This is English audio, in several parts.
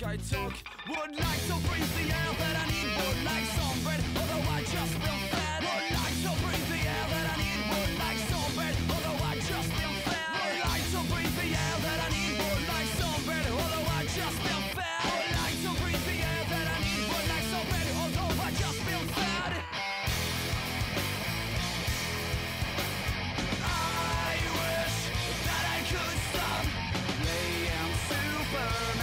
I talk, would like to breathe the air that I need, would like some bread, although I just feel fat. Would like to breathe the air that I need, would like some bread, although I just feel fat. Would like to breathe the air that I need, would like some bread, although I just feel fat. Would like to breathe the air that I need, would like some bread, although I just feel fat. I wish that I could stop playing Superman.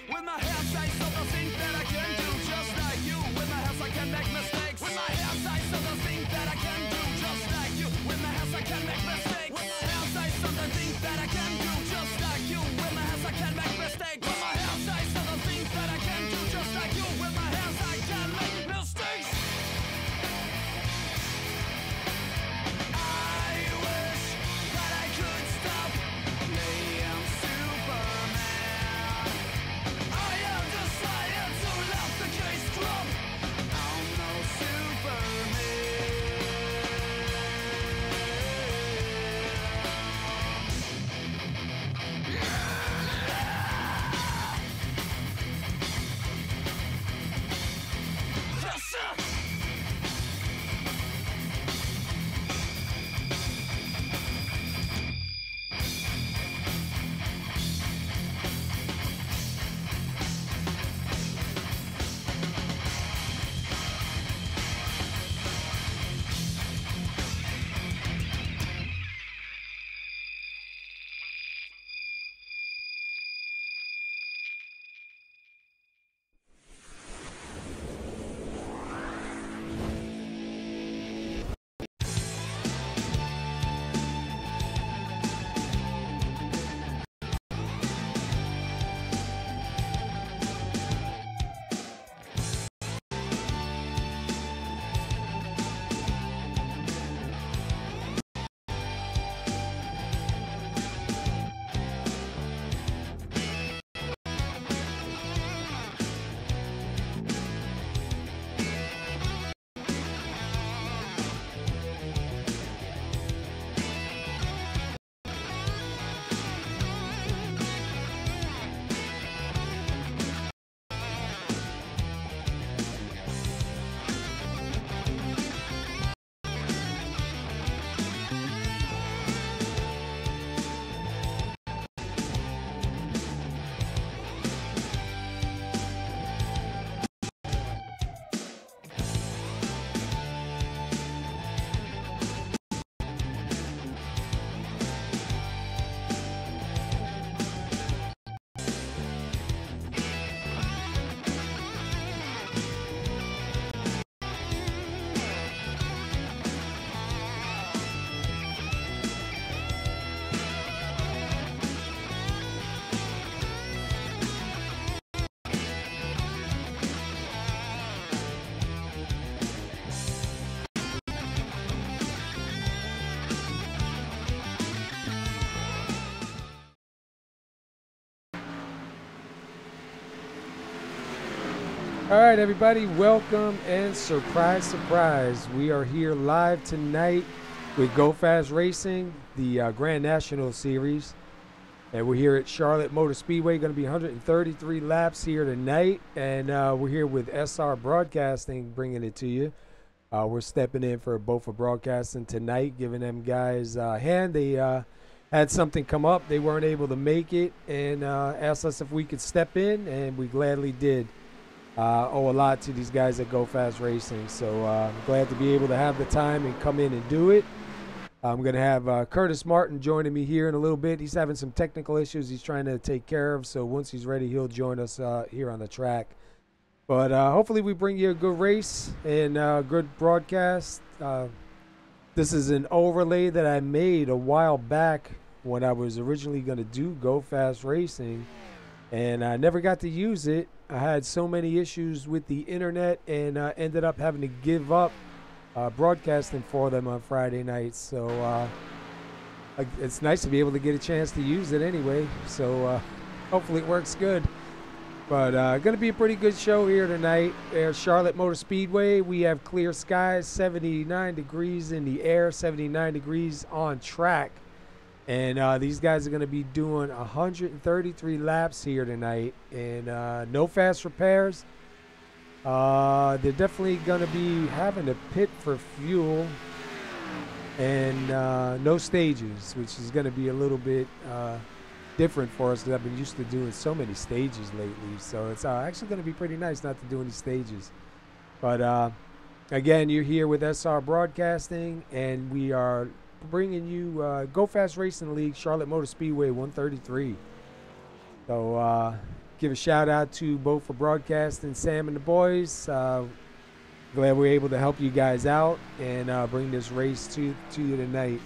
With my hands, I still don't think that I can do just like you. With my hands, I can make mistakes. With my hands, I still don't think that I can do just like you. With my hands, I can make mistakes. With my hands, I still don't think that I can do just like you. With my hands, I can make mistakes. With my hands, I still don't think that I can do just like you. With my hands, I can make mistakes. I wish that I could stop playing Superman. All right, everybody, welcome and surprise, surprise. We are here live tonight with Go Fast Racing, the Grand National Series. And we're here at Charlotte Motor Speedway. Going to be 133 laps here tonight. And we're here with SR Broadcasting bringing it to you. We're stepping in for Bofa Broadcasting tonight, giving them guys a hand. They had something come up. They weren't able to make it and asked us if we could step in, and we gladly did. Owe a lot to these guys at Go Fast Racing. So I'm glad to be able to have the time and come in and do it. I'm going to have Curtis Martin joining me here in a little bit. He's having some technical issues he's trying to take care of. So once he's ready, he'll join us here on the track. But hopefully we bring you a good race and good broadcast. This is an overlay that I made a while back when I was originally going to do Go Fast Racing, and I never got to use it. I had so many issues with the internet and ended up having to give up broadcasting for them on Friday nights. So it's nice to be able to get a chance to use it anyway. So hopefully it works good. But going to be a pretty good show here tonight. At Charlotte Motor Speedway, we have clear skies, 79 degrees in the air, 79 degrees on track. And these guys are going to be doing 133 laps here tonight. And no fast repairs. They're definitely going to be having to pit for fuel. And no stages, which is going to be a little bit different for us because I've been used to doing so many stages lately. So it's actually going to be pretty nice not to do any stages. But again, you're here with SR Broadcasting, and we are bringing you Go Fast Racing League, Charlotte Motor Speedway 133. So give a shout out to both for broadcasting, Sam and the boys. Glad we're able to help you guys out and bring this race to you tonight.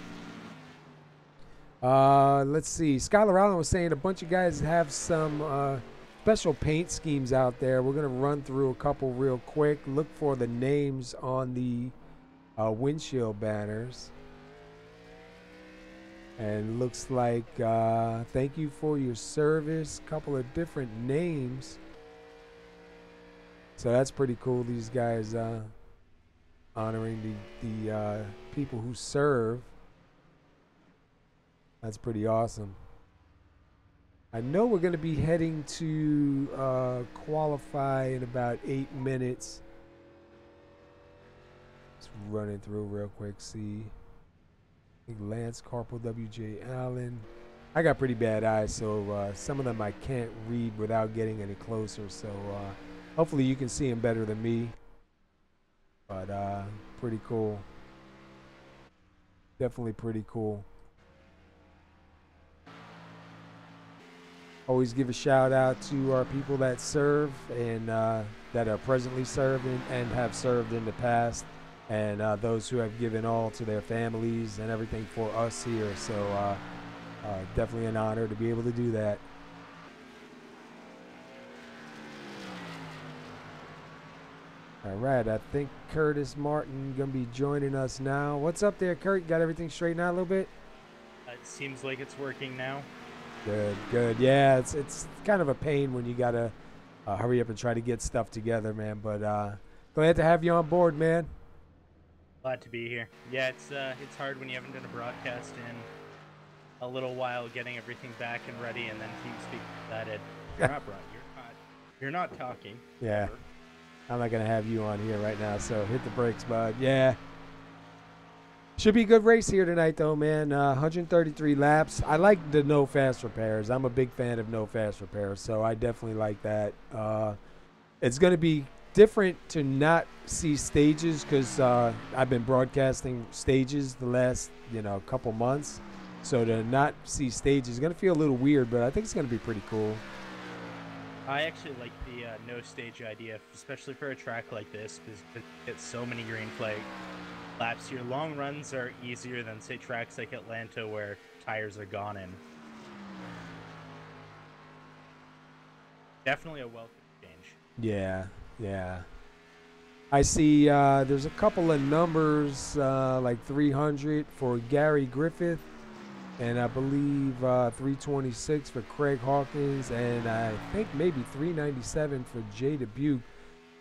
Let's see. Skylar Allen was saying a bunch of guys have some special paint schemes out there. We're going to run through a couple real quick. Look for the names on the windshield banners. And looks like thank you for your service. Couple of different names. So that's pretty cool. These guys honoring the people who serve. That's pretty awesome. I know we're going to be heading to qualify in about 8 minutes. Just running through real quick. See, I think Lance Corporal, W.J. Allen. I got pretty bad eyes, so some of them I can't read without getting any closer. So hopefully you can see them better than me. But pretty cool. Definitely pretty cool. Always give a shout out to our people that serve and that are presently serving and have served in the past, and those who have given all to their families and everything for us here. So definitely an honor to be able to do that. All right, I think Curtis Martin gonna be joining us now. What's up there, Kurt? Got everything straightened out a little bit? It seems like it's working now. Good, good. Yeah, it's kind of a pain when you gotta hurry up and try to get stuff together, man. But glad to have you on board, man. Glad to be here. Yeah, it's hard when you haven't done a broadcast in a little while, getting everything back and ready, and then TeamSpeak decided you're not talking. Yeah, ever. I'm not gonna have you on here right now, so hit the brakes, bud. Yeah. Should be a good race here tonight, though, man. 133 laps. I like the no fast repairs. I'm a big fan of no fast repairs, so I definitely like that. It's going to be different to not see stages because I've been broadcasting stages the last, couple months. So to not see stages is going to feel a little weird, but I think it's going to be pretty cool. I actually like the no stage idea, especially for a track like this, because it gets so many green flag laps. Your long runs are easier than, say, tracks like Atlanta where tires are gone in. Definitely a welcome change. Yeah. I see there's a couple of numbers like 300 for Gary Griffith, and I believe 326 for Craig Hawkins, and I think maybe 397 for Jay Dubuque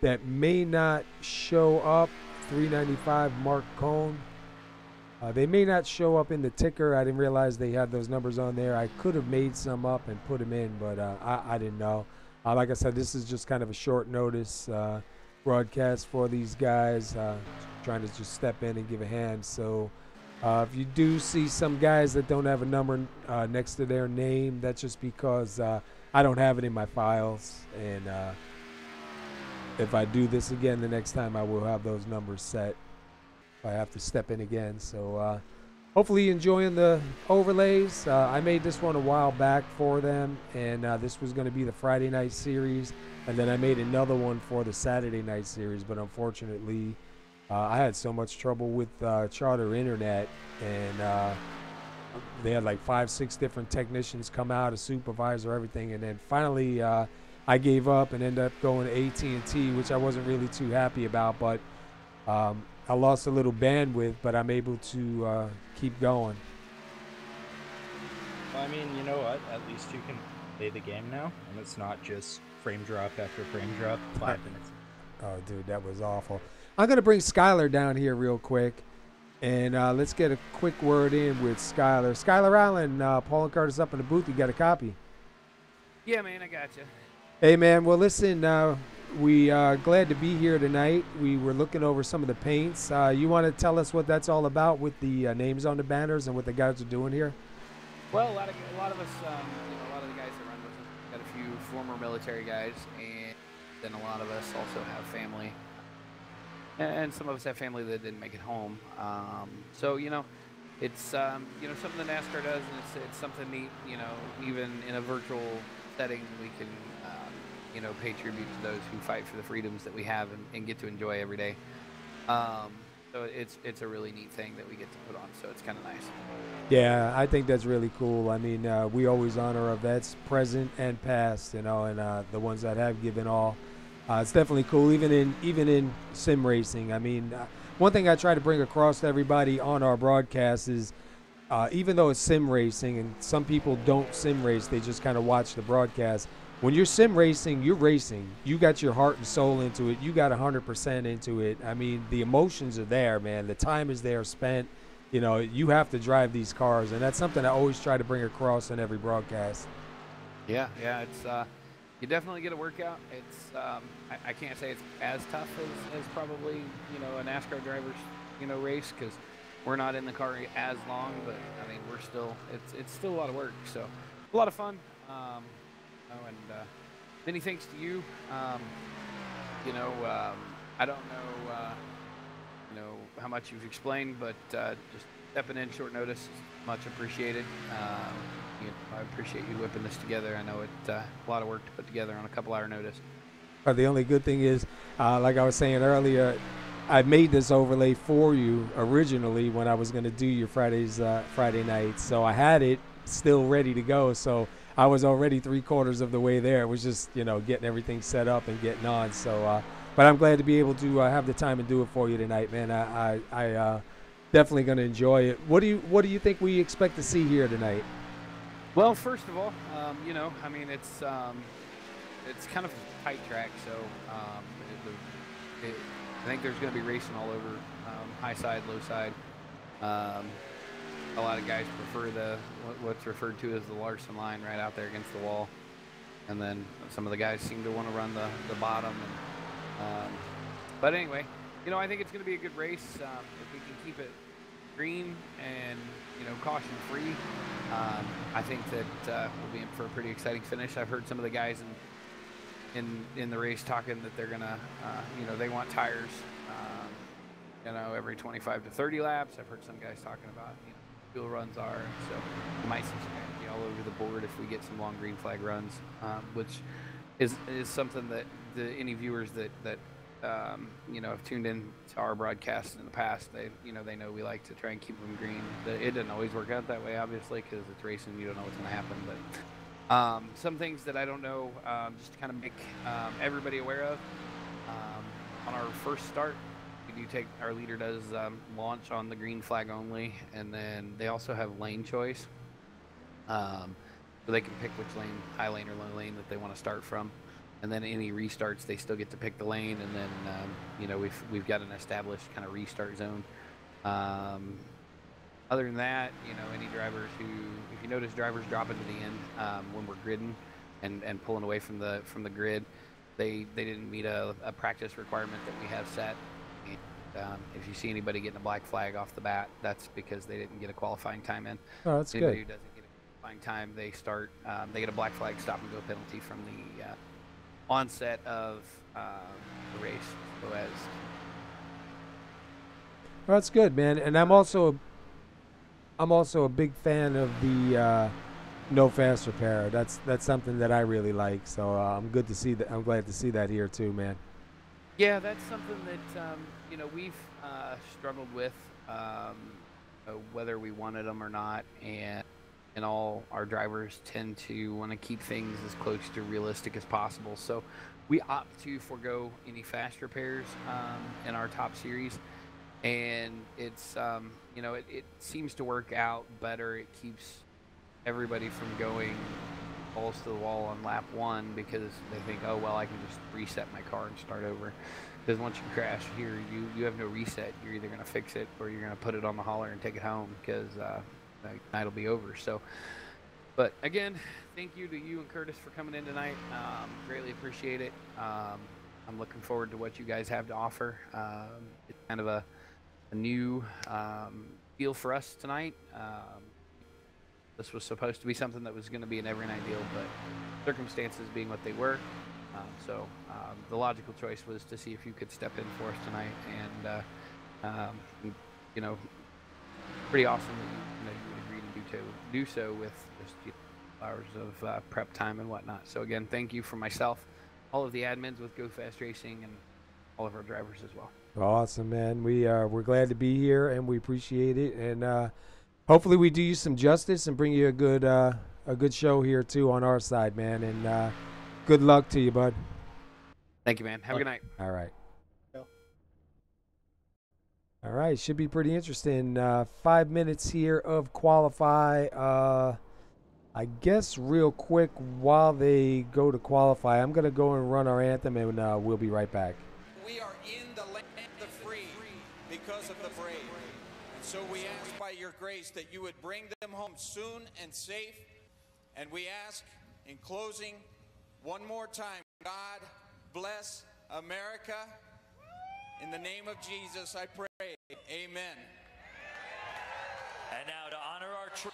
that may not show up. 395 Mark Cohn. They may not show up in the ticker. I didn't realize they had those numbers on there. I could have made some up and put them in, but I didn't know. Like I said, this is just kind of a short notice broadcast for these guys, trying to just step in and give a hand. So if you do see some guys that don't have a number next to their name, that's just because I don't have it in my files, and if I do this again the next time, I will have those numbers set. If I have to step in again. So hopefully you're enjoying the overlays. I made this one a while back for them, and this was going to be the Friday night series. And then I made another one for the Saturday night series, but unfortunately, I had so much trouble with Charter Internet, and they had like 5-6 different technicians come out, a supervisor, everything, and then finally I gave up and ended up going to AT&T, which I wasn't really too happy about, but I lost a little bandwidth, but I'm able to keep going. Well, I mean, you know what? At least you can play the game now, and it's not just frame drop after frame drop, 5 minutes. Oh, dude, that was awful. I'm going to bring Skylar down here real quick, and let's get a quick word in with Skylar. Skylar Allen, Paul and Curtis up in the booth. You got a copy? Yeah, man, I got you. Hey, man. Well, listen, we glad to be here tonight. We were looking over some of the paints. You want to tell us what that's all about with the names on the banners and what the guys are doing here? Well, a lot of us, a lot of the guys that run with us, got a few former military guys, and then a lot of us also have family, and some of us have family that didn't make it home. So it's something that NASCAR does, and it's something neat. Even in a virtual setting, we can pay tribute to those who fight for the freedoms that we have and get to enjoy every day. So it's a really neat thing that we get to put on. So it's kind of nice. Yeah, I think that's really cool. I mean, we always honor our vets, present and past, and the ones that have given all. It's definitely cool, even in sim racing. I mean, one thing I try to bring across to everybody on our broadcast is, even though it's sim racing, and some people don't sim race, they just kind of watch the broadcast. When you're sim racing, you're racing. You got your heart and soul into it. You got 100% into it. I mean, the emotions are there, man. The time is there spent. You have to drive these cars, and that's something I always try to bring across in every broadcast. Yeah, it's you definitely get a workout. It's I can't say it's as tough as probably a NASCAR driver's race, because we're not in the car as long, but I mean we're still it's still a lot of work. So a lot of fun. And many thanks to you. I don't know how much you've explained, but just stepping in short notice is much appreciated. I appreciate you whipping this together. I know it's a lot of work to put together on a couple-hour notice. The only good thing is, like I was saying earlier, I made this overlay for you originally when I was going to do your Friday nights. So I had it still ready to go. So I was already 3/4 of the way there. It was just, getting everything set up and getting on. So, but I'm glad to be able to have the time and do it for you tonight, man. I definitely going to enjoy it. What do you think we expect to see here tonight? Well, first of all, I mean, it's kind of a tight track, so I think there's going to be racing all over, high side, low side. A lot of guys prefer what's referred to as the Larson line right out there against the wall, and then some of the guys seem to want to run the bottom. But anyway, I think it's going to be a good race if we can keep it green and caution free. I think that we'll be in for a pretty exciting finish. I've heard some of the guys in the race talking that they're gonna they want tires every 25 to 30 laps. I've heard some guys talking about fuel runs are, so we might see some guys be all over the board if we get some long green flag runs, which is something that any viewers that have tuned in to our broadcasts in the past, they know we like to try and keep them green. It doesn't always work out that way, obviously, because it's racing. You don't know what's going to happen. But some things that I don't know, just to kind of make everybody aware of. On our first start, our leader does launch on the green flag only, and then they also have lane choice. So they can pick which lane, high lane or low lane, that they want to start from. And then any restarts, they still get to pick the lane, and then we've got an established kind of restart zone. Other than that, any drivers if you notice drivers dropping to the end when we're gridding and pulling away from the grid, they didn't meet a practice requirement that we have set. And if you see anybody getting a black flag off the bat, that's because they didn't get a qualifying time in. Oh, that's anybody good. who doesn't get a qualifying time, they get a black flag stop and go penalty from onset of the race. So as Well, that's good, man. And I'm also a big fan of the no fast repair. That's something that I really like. So I'm good to see that. I'm glad to see that here too, man. yeah, that's something that we've struggled with, whether we wanted them or not, and all our drivers tend to want to keep things as close to realistic as possible. So we opt to forego any fast repairs in our top series, and it's it seems to work out better. It keeps everybody from going balls to the wall on lap 1 because they think, oh well, I can just reset my car and start over. Because once you crash here, you have no reset. You're either going to fix it or you're going to put it on the hauler and take it home because the night will be over. So, but again, thank you to you and Curtis for coming in tonight. Greatly appreciate it. I'm looking forward to what you guys have to offer. It's kind of a new deal for us tonight. This was supposed to be something that was going to be an every night deal, but circumstances being what they were. So the logical choice was to see if you could step in for us tonight, and pretty awesome that you would agree to do so with just hours of prep time and whatnot. So again, thank you from myself, all of the admins with Go Fast Racing, and all of our drivers as well. Awesome, man. We're glad to be here and we appreciate it. And hopefully we do you some justice and bring you a good show here too on our side, man. And good luck to you, bud. Thank you, man. Have a good night. All right. Yeah. All right. Should be pretty interesting. 5 minutes here of qualify. I guess real quick while they go to qualify, I'm going to go and run our anthem, and we'll be right back. We are in the land of the free because of the brave. And so we ask by your grace that you would bring them home soon and safe. And we ask, in closing, one more time, God bless America. In the name of Jesus, I pray. Amen. And now to honor our troops.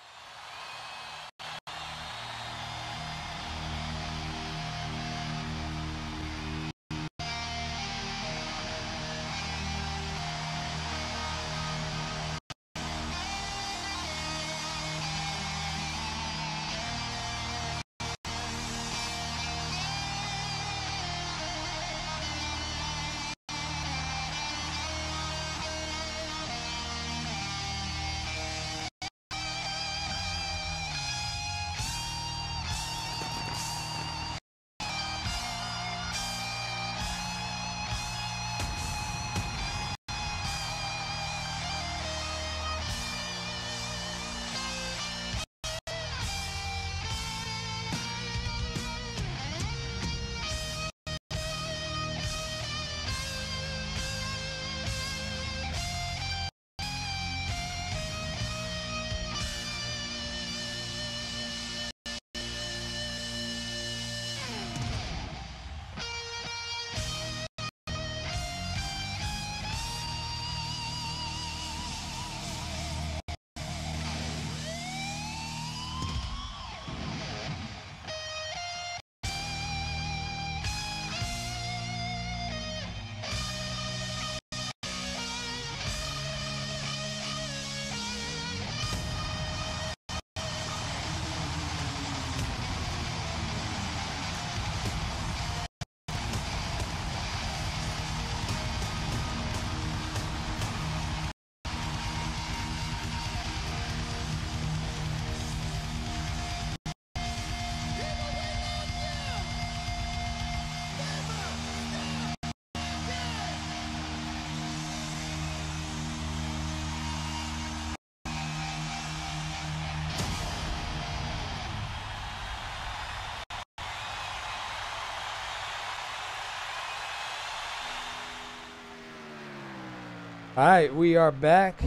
All right, we are back,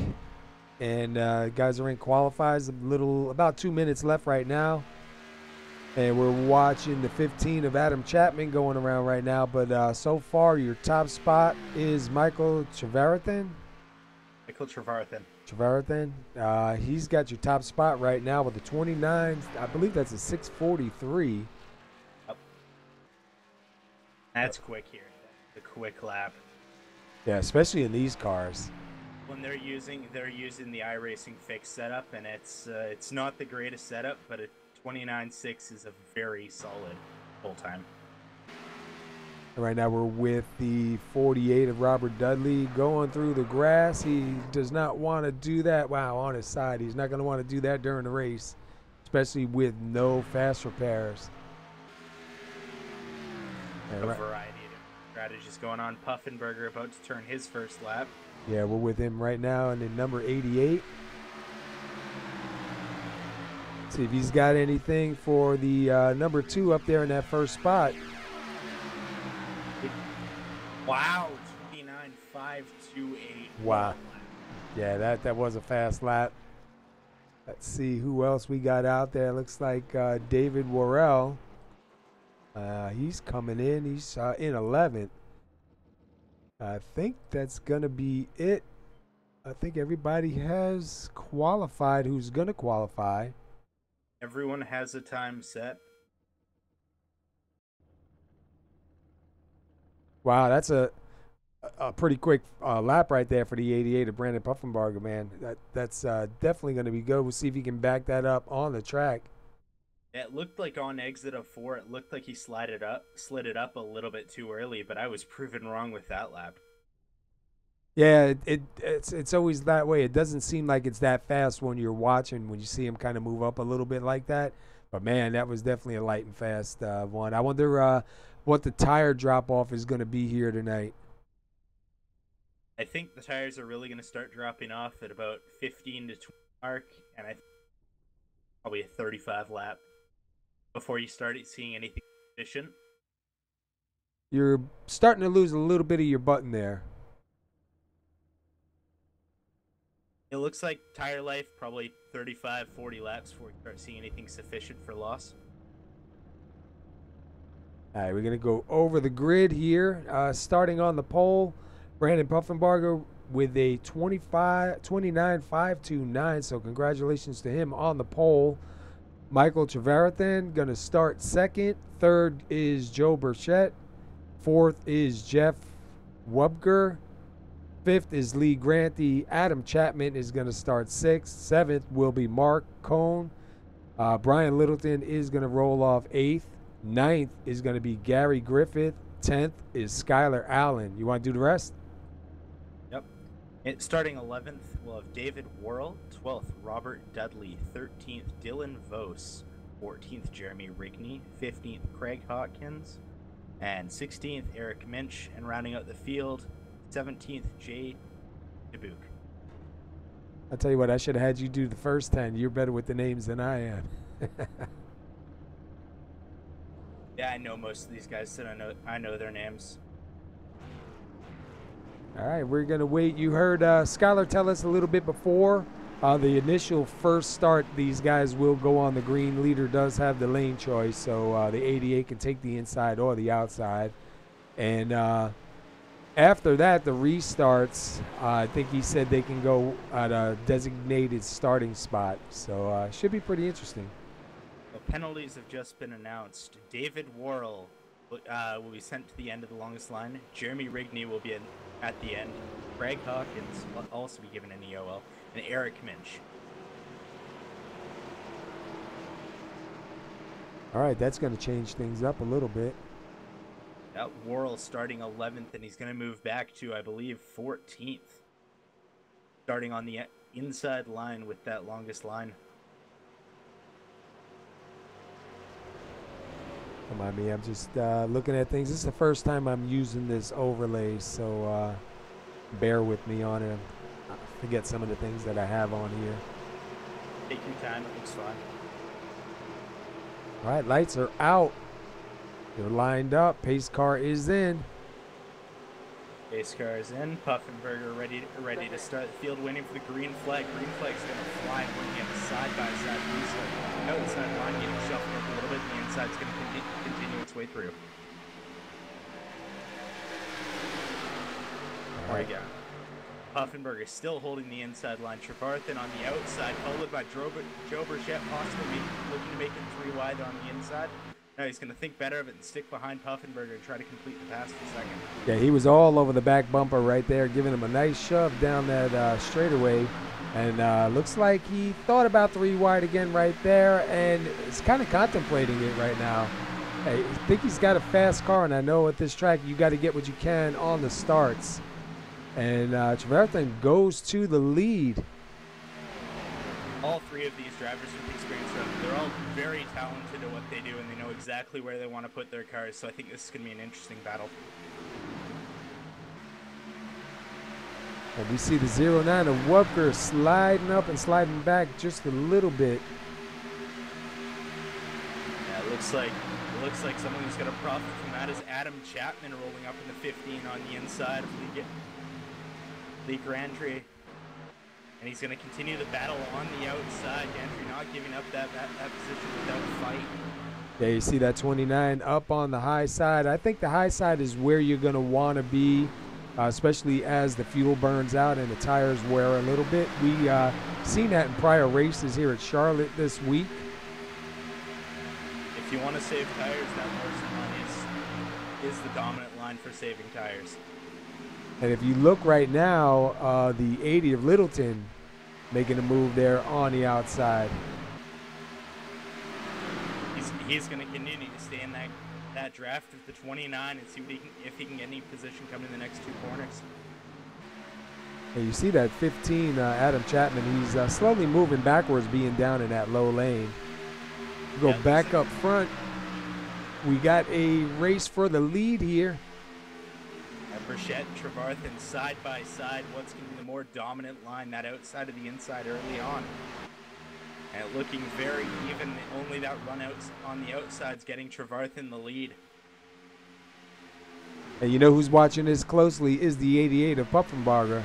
and guys are in qualifiers. About 2 minutes left right now, and we're watching the 15 of Adam Chapman going around right now. But so far, your top spot is Michael Trevarthen. Michael Trevarthen. He's got your top spot right now with a 29. I believe that's a 6:43. Yep. That's quick here. The quick lap. Yeah, especially in these cars. When they're using the iRacing fixed setup, and it's not the greatest setup, but a 29.6 is a very solid full time. Right now we're with the 48 of Robert Dudley going through the grass. He does not want to do that. Wow, on his side. He's not going to want to do that during the race, especially with no fast repairs. A variety of strategies going on. Puffenberger about to turn his first lap. Yeah, we're with him right now in the number 88. See if he's got anything for the number 2 up there in that first spot. Wow, 29.528. Wow. Yeah, that was a fast lap. Let's see who else we got out there. Looks like David Worrell. He's coming in. He's in 11th. I think that's going to be it. I think everybody has qualified who's going to qualify. Everyone has a time set. Wow, that's a pretty quick lap right there for the 88 of Brandon Puffenbarger, man. That's definitely going to be good. We'll see if he can back that up on the track. It looked like on exit of 4, it looked like he slid it up a little bit too early, but I was proven wrong with that lap. Yeah, it's always that way. It doesn't seem like it's that fast when you're watching, when you see him kind of move up a little bit like that. But, man, that was definitely a light and fast one. I wonder what the tire drop-off is going to be here tonight. I think the tires are really going to start dropping off at about 15 to 20 mark, and probably a 35 lap before you start seeing anything efficient. You're starting to lose a little bit of your button there. It looks like tire life, probably 35, 40 laps before you start seeing anything sufficient for loss. All right, we're going to go over the grid here. Starting on the pole, Brandon Puffenbarger with a 29.529, so congratulations to him on the pole. Michael Trevarathan going to start second. Third is Joe Burchett. Fourth is Jeff Wubger. Fifth is Lee Granty. Adam Chapman is going to start sixth. Seventh will be Mark Cohn. Brian Littleton is going to roll off eighth. Ninth is going to be Gary Griffith. 10th is Skylar Allen. You want to do the rest? Yep. Starting 11th, we'll have David Worrell. 12th, Robert Dudley. 13th, Dylan Vos. 14th, Jeremy Rigney. 15th, Craig Hawkins. And 16th, Eric Minch. And rounding out the field, 17th, Jay Dubuque. I'll tell you what, I should have had you do the first 10. You're better with the names than I am. Yeah, I know most of these guys, so I know their names. All right, we're going to wait. You heard Skylar tell us a little bit before the initial first start. These guys will go on the green. Leader does have the lane choice, so the 88 can take the inside or the outside. And after that, the restarts, I think he said they can go at a designated starting spot. So should be pretty interesting. The penalties have just been announced. David Worrell will be sent to the end of the longest line. Jeremy Rigney will be at the end. Craig Hawkins will also be given an EOL. And Eric Minch. All right, that's going to change things up a little bit. That Worrell starting 11th, and he's going to move back to, I believe, 14th. Starting on the inside line with that longest line. Come on, me. I'm just looking at things. This is the first time I'm using this overlay, so bear with me on it. I forget some of the things that I have on here. Take your time. It looks fine. All right, lights are out. They're lined up. Pace car is in. Pace car is in. Puffenberger ready to start the field, waiting for the green flag. Green flag's going to fly when you have a side-by-side restart. Outside line getting shuffled up a little bit, and the inside's going to continue its way through. There we go. Puffenberger still holding the inside line. Trevarthan on the outside, followed by Joe Burchett, possibly looking to make it 3 wide on the inside. No, he's going to think better of it and stick behind Puffenberger and try to complete the pass for second. Yeah, he was all over the back bumper right there, giving him a nice shove down that straightaway. And looks like he thought about 3 wide again right there, and is kind of contemplating it right now. I think he's got a fast car, and I know at this track you got to get what you can on the starts. And Trevarthen goes to the lead. All 3 of these drivers with experience, they're all very talented at what they do, and they know exactly where they want to put their cars. So I think this is going to be an interesting battle. And we see the 09 of Wupker sliding up and sliding back just a little bit. Yeah, it looks like someone who's going to profit from that is Adam Chapman rolling up in the 15 on the inside of Lee Grandry. And he's going to continue the battle on the outside. Gantry not giving up that position without fight. Yeah, you see that 29 up on the high side. I think the high side is where you're going to want to be, especially as the fuel burns out and the tires wear a little bit. We seen that in prior races here at Charlotte this week. If you want to save tires, that Larson line is the dominant line for saving tires. And if you look right now, the 80 of Littleton making a move there on the outside. He's going to continue to stay in that draft of the 29 and see if he can get any position coming in the next 2 corners. And you see that 15, Adam Chapman, he's slowly moving backwards, being down in that low lane. Go back up front. We got a race for the lead here. Burchett, Trevarthen side by side. What's going to be the more dominant line, that outside of the inside early on? And looking very even. Only that run out on the outside's getting Trevarthen the lead. And you know who's watching this closely is the 88 of Puffenbarger.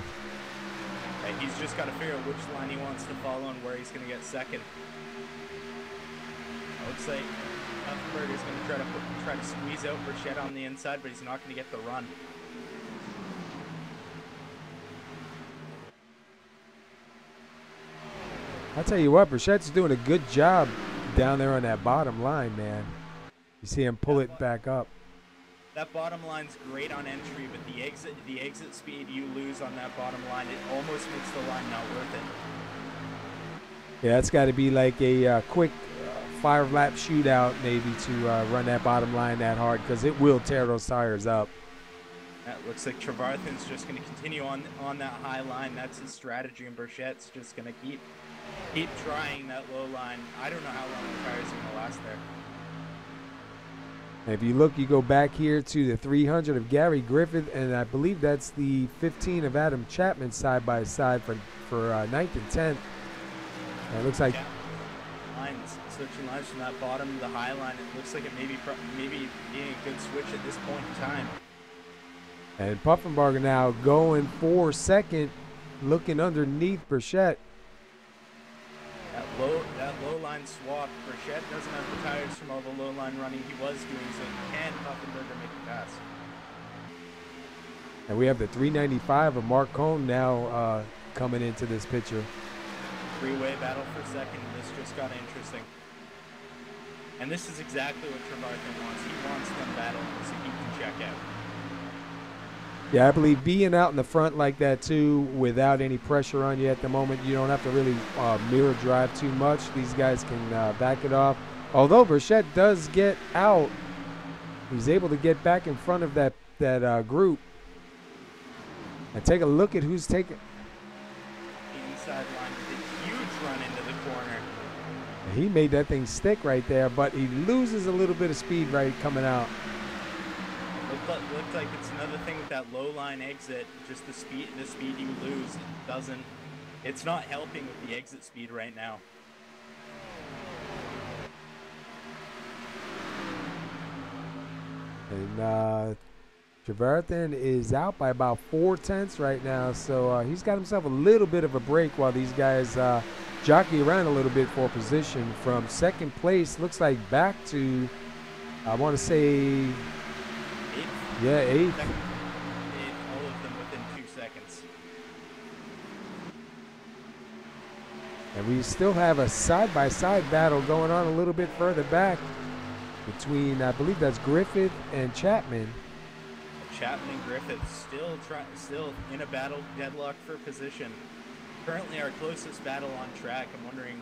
And he's just got to figure out which line he wants to follow and where he's going to get second. Looks like Puffenbarger's going to try to squeeze out Burchett on the inside, but he's not going to get the run. I'll tell you what, Burchett's doing a good job down there on that bottom line, man. You see him pull it back up. That bottom line's great on entry, but the exit speed you lose on that bottom line, it almost makes the line not worth it. Yeah, it's got to be like a quick 5-lap shootout maybe to run that bottom line that hard, because it will tear those tires up. That looks like Trevarthen's just going to continue on that high line. That's his strategy, and Burchett's just going to keep trying that low line. I don't know how long the tires are going to last there. And if you look, you go back here to the 300 of Gary Griffith, and I believe that's the 15 of Adam Chapman side by side for 9th and 10th. And it looks like switching lines from that bottom to the high line. It looks like it may be being a good switch at this point in time. And Puffenbarger now going for second, looking underneath Burchett. That low line swap. Burchett doesn't have the tires from all the low line running he was doing, so can Puffenbarger make a pass? And we have the 395 of Mark Cohn now coming into this picture. 3-way battle for second. This just got interesting. And this is exactly what Trevarthen wants. He wants them battling so he can check out. Yeah, I believe being out in the front like that too, without any pressure on you at the moment, you don't have to really mirror drive too much. These guys can back it off. Although Burchett does get out, he's able to get back in front of that group. And take a look at who's taking. The inside line with a huge run into the corner. He made that thing stick right there, but he loses a little bit of speed right coming out. Looked like it's another thing with that low line exit. Just the speed you lose. It's not helping with the exit speed right now. And Trevarthen is out by about 4/10 right now, so he's got himself a little bit of a break while these guys jockey around a little bit for position. From second place, looks like back to, I want to say, eighth. All of them within 2 seconds. And we still have a side-by-side battle going on a little bit further back. between, I believe that's Griffith and Chapman. Chapman and Griffith still in a battle deadlock for position. Currently our closest battle on track. I'm wondering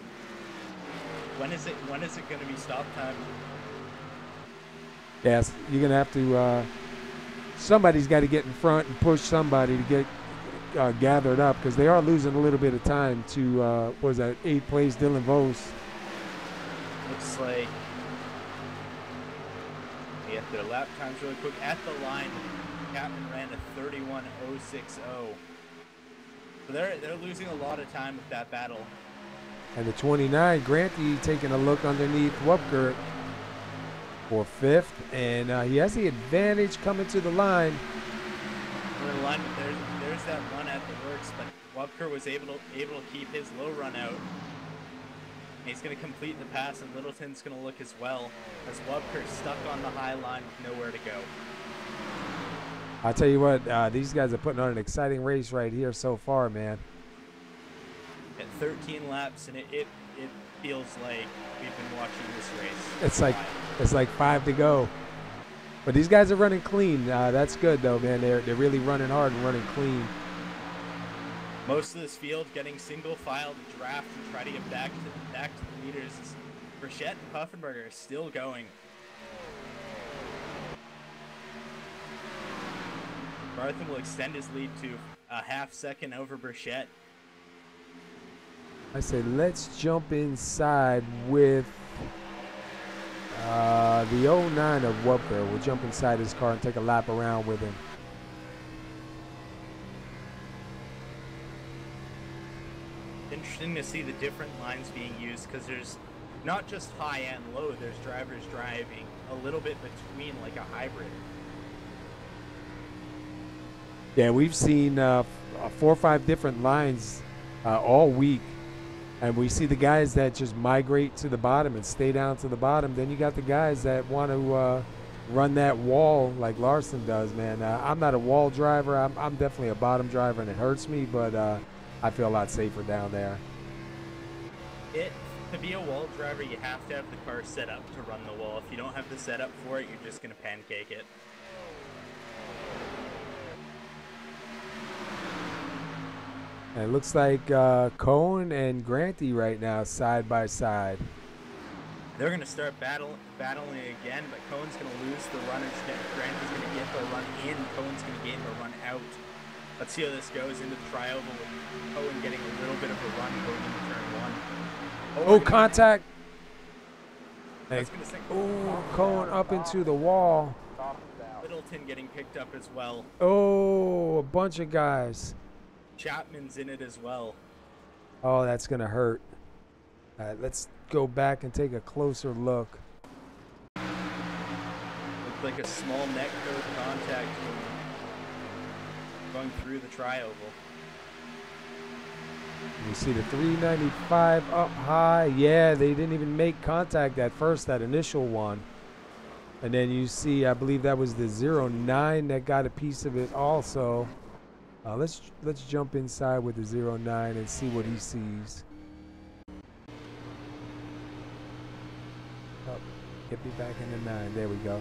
when is it going to be stop time? Yes, you're going to have to, somebody's got to get in front and push somebody to get gathered up, because they are losing a little bit of time to, what was that, 8th place Dylan Vos. Looks like they get their lap times really quick. At the line, Chapman ran a 31.060. So they're losing a lot of time with that battle. And the 29, Granty taking a look underneath Wupker for 5th, and he has the advantage coming to the line. There's that run at the works, but Wupker was able to keep his low run out. He's going to complete the pass, and Littleton's going to look as well, as Wupker's stuck on the high line with nowhere to go. I'll tell you what, these guys are putting on an exciting race right here so far, man. At 13 laps, and it feels like we've been watching this race. It's like 5 to go. But these guys are running clean. That's good, though, man. They're really running hard and running clean. Most of this field getting single file to draft and try to get back to the leaders. Burchett and Puffenberger are still going. Bartham will extend his lead to a half second over Burchett. I say let's jump inside with the 09 of Wupker. We'll jump inside his car and take a lap around with him. Interesting to see the different lines being used, because there's not just high and low, there's drivers driving a little bit between, like a hybrid. Yeah, we've seen 4 or 5 different lines all week, and we see the guys that just migrate to the bottom and stay down to the bottom. Then you got the guys that want to run that wall like Larson does, man. I'm not a wall driver. I'm definitely a bottom driver, and it hurts me, but I feel a lot safer down there. To be a wall driver, you have to have the car set up to run the wall. If you don't have the setup for it, you're just going to pancake it. And it looks like Cohen and Granty right now side by side. They're going to start battling again, but Cohen's going to lose the run. Granty's going to get the run in. Cohen's going to gain the run out. Let's see how this goes into the trioval with Cohen getting a little bit of a run going into turn 1. Oh, contact. That's gonna sink. Oh, Cohen up into the wall. Littleton getting picked up as well. Oh, a bunch of guys. Chapman's in it as well. Oh, that's going to hurt. All right, let's go back and take a closer look. Looked like a small neck code contact going through the trioval. You see the 395 up high. Yeah, they didn't even make contact at first, that initial one. And then you see, I believe that was the 09 that got a piece of it also. Let's jump inside with the 09 and see what he sees. Oh, get me back in the 9. There we go.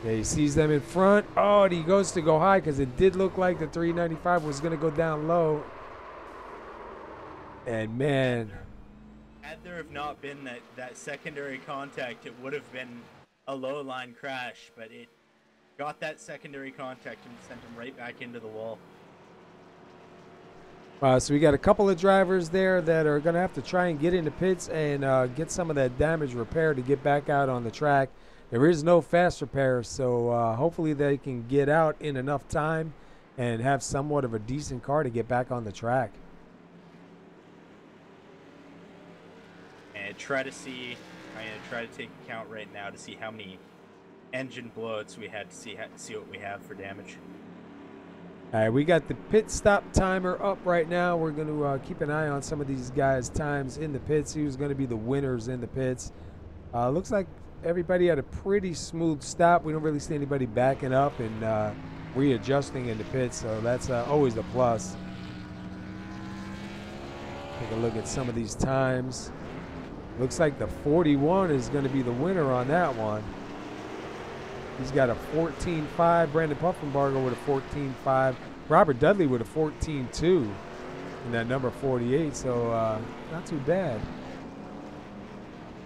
Yeah, he sees them in front. Oh, and he goes to go high because it did look like the 395 was going to go down low. And man, had there have not been that secondary contact, it would have been a low line crash, but it got that secondary contact and sent him right back into the wall. So we got a couple of drivers there that are going to have to try and get into pits and get some of that damage repaired to get back out on the track. There is no fast repair, so hopefully they can get out in enough time and have somewhat of a decent car to get back on the track. And try to take account right now to see how many engine blowouts we had to see what we have for damage. All right, we got the pit stop timer up right now. We're going to keep an eye on some of these guys' times in the pits. Who's going to be the winners in the pits? Looks like everybody had a pretty smooth stop. We don't really see anybody backing up and readjusting in the pits, so that's always a plus. Take a look at some of these times. Looks like the 41 is going to be the winner on that one. He's got a 14.5. Brandon Puffenbarger with a 14.5. Robert Dudley with a 14.2 in that number 48. So not too bad.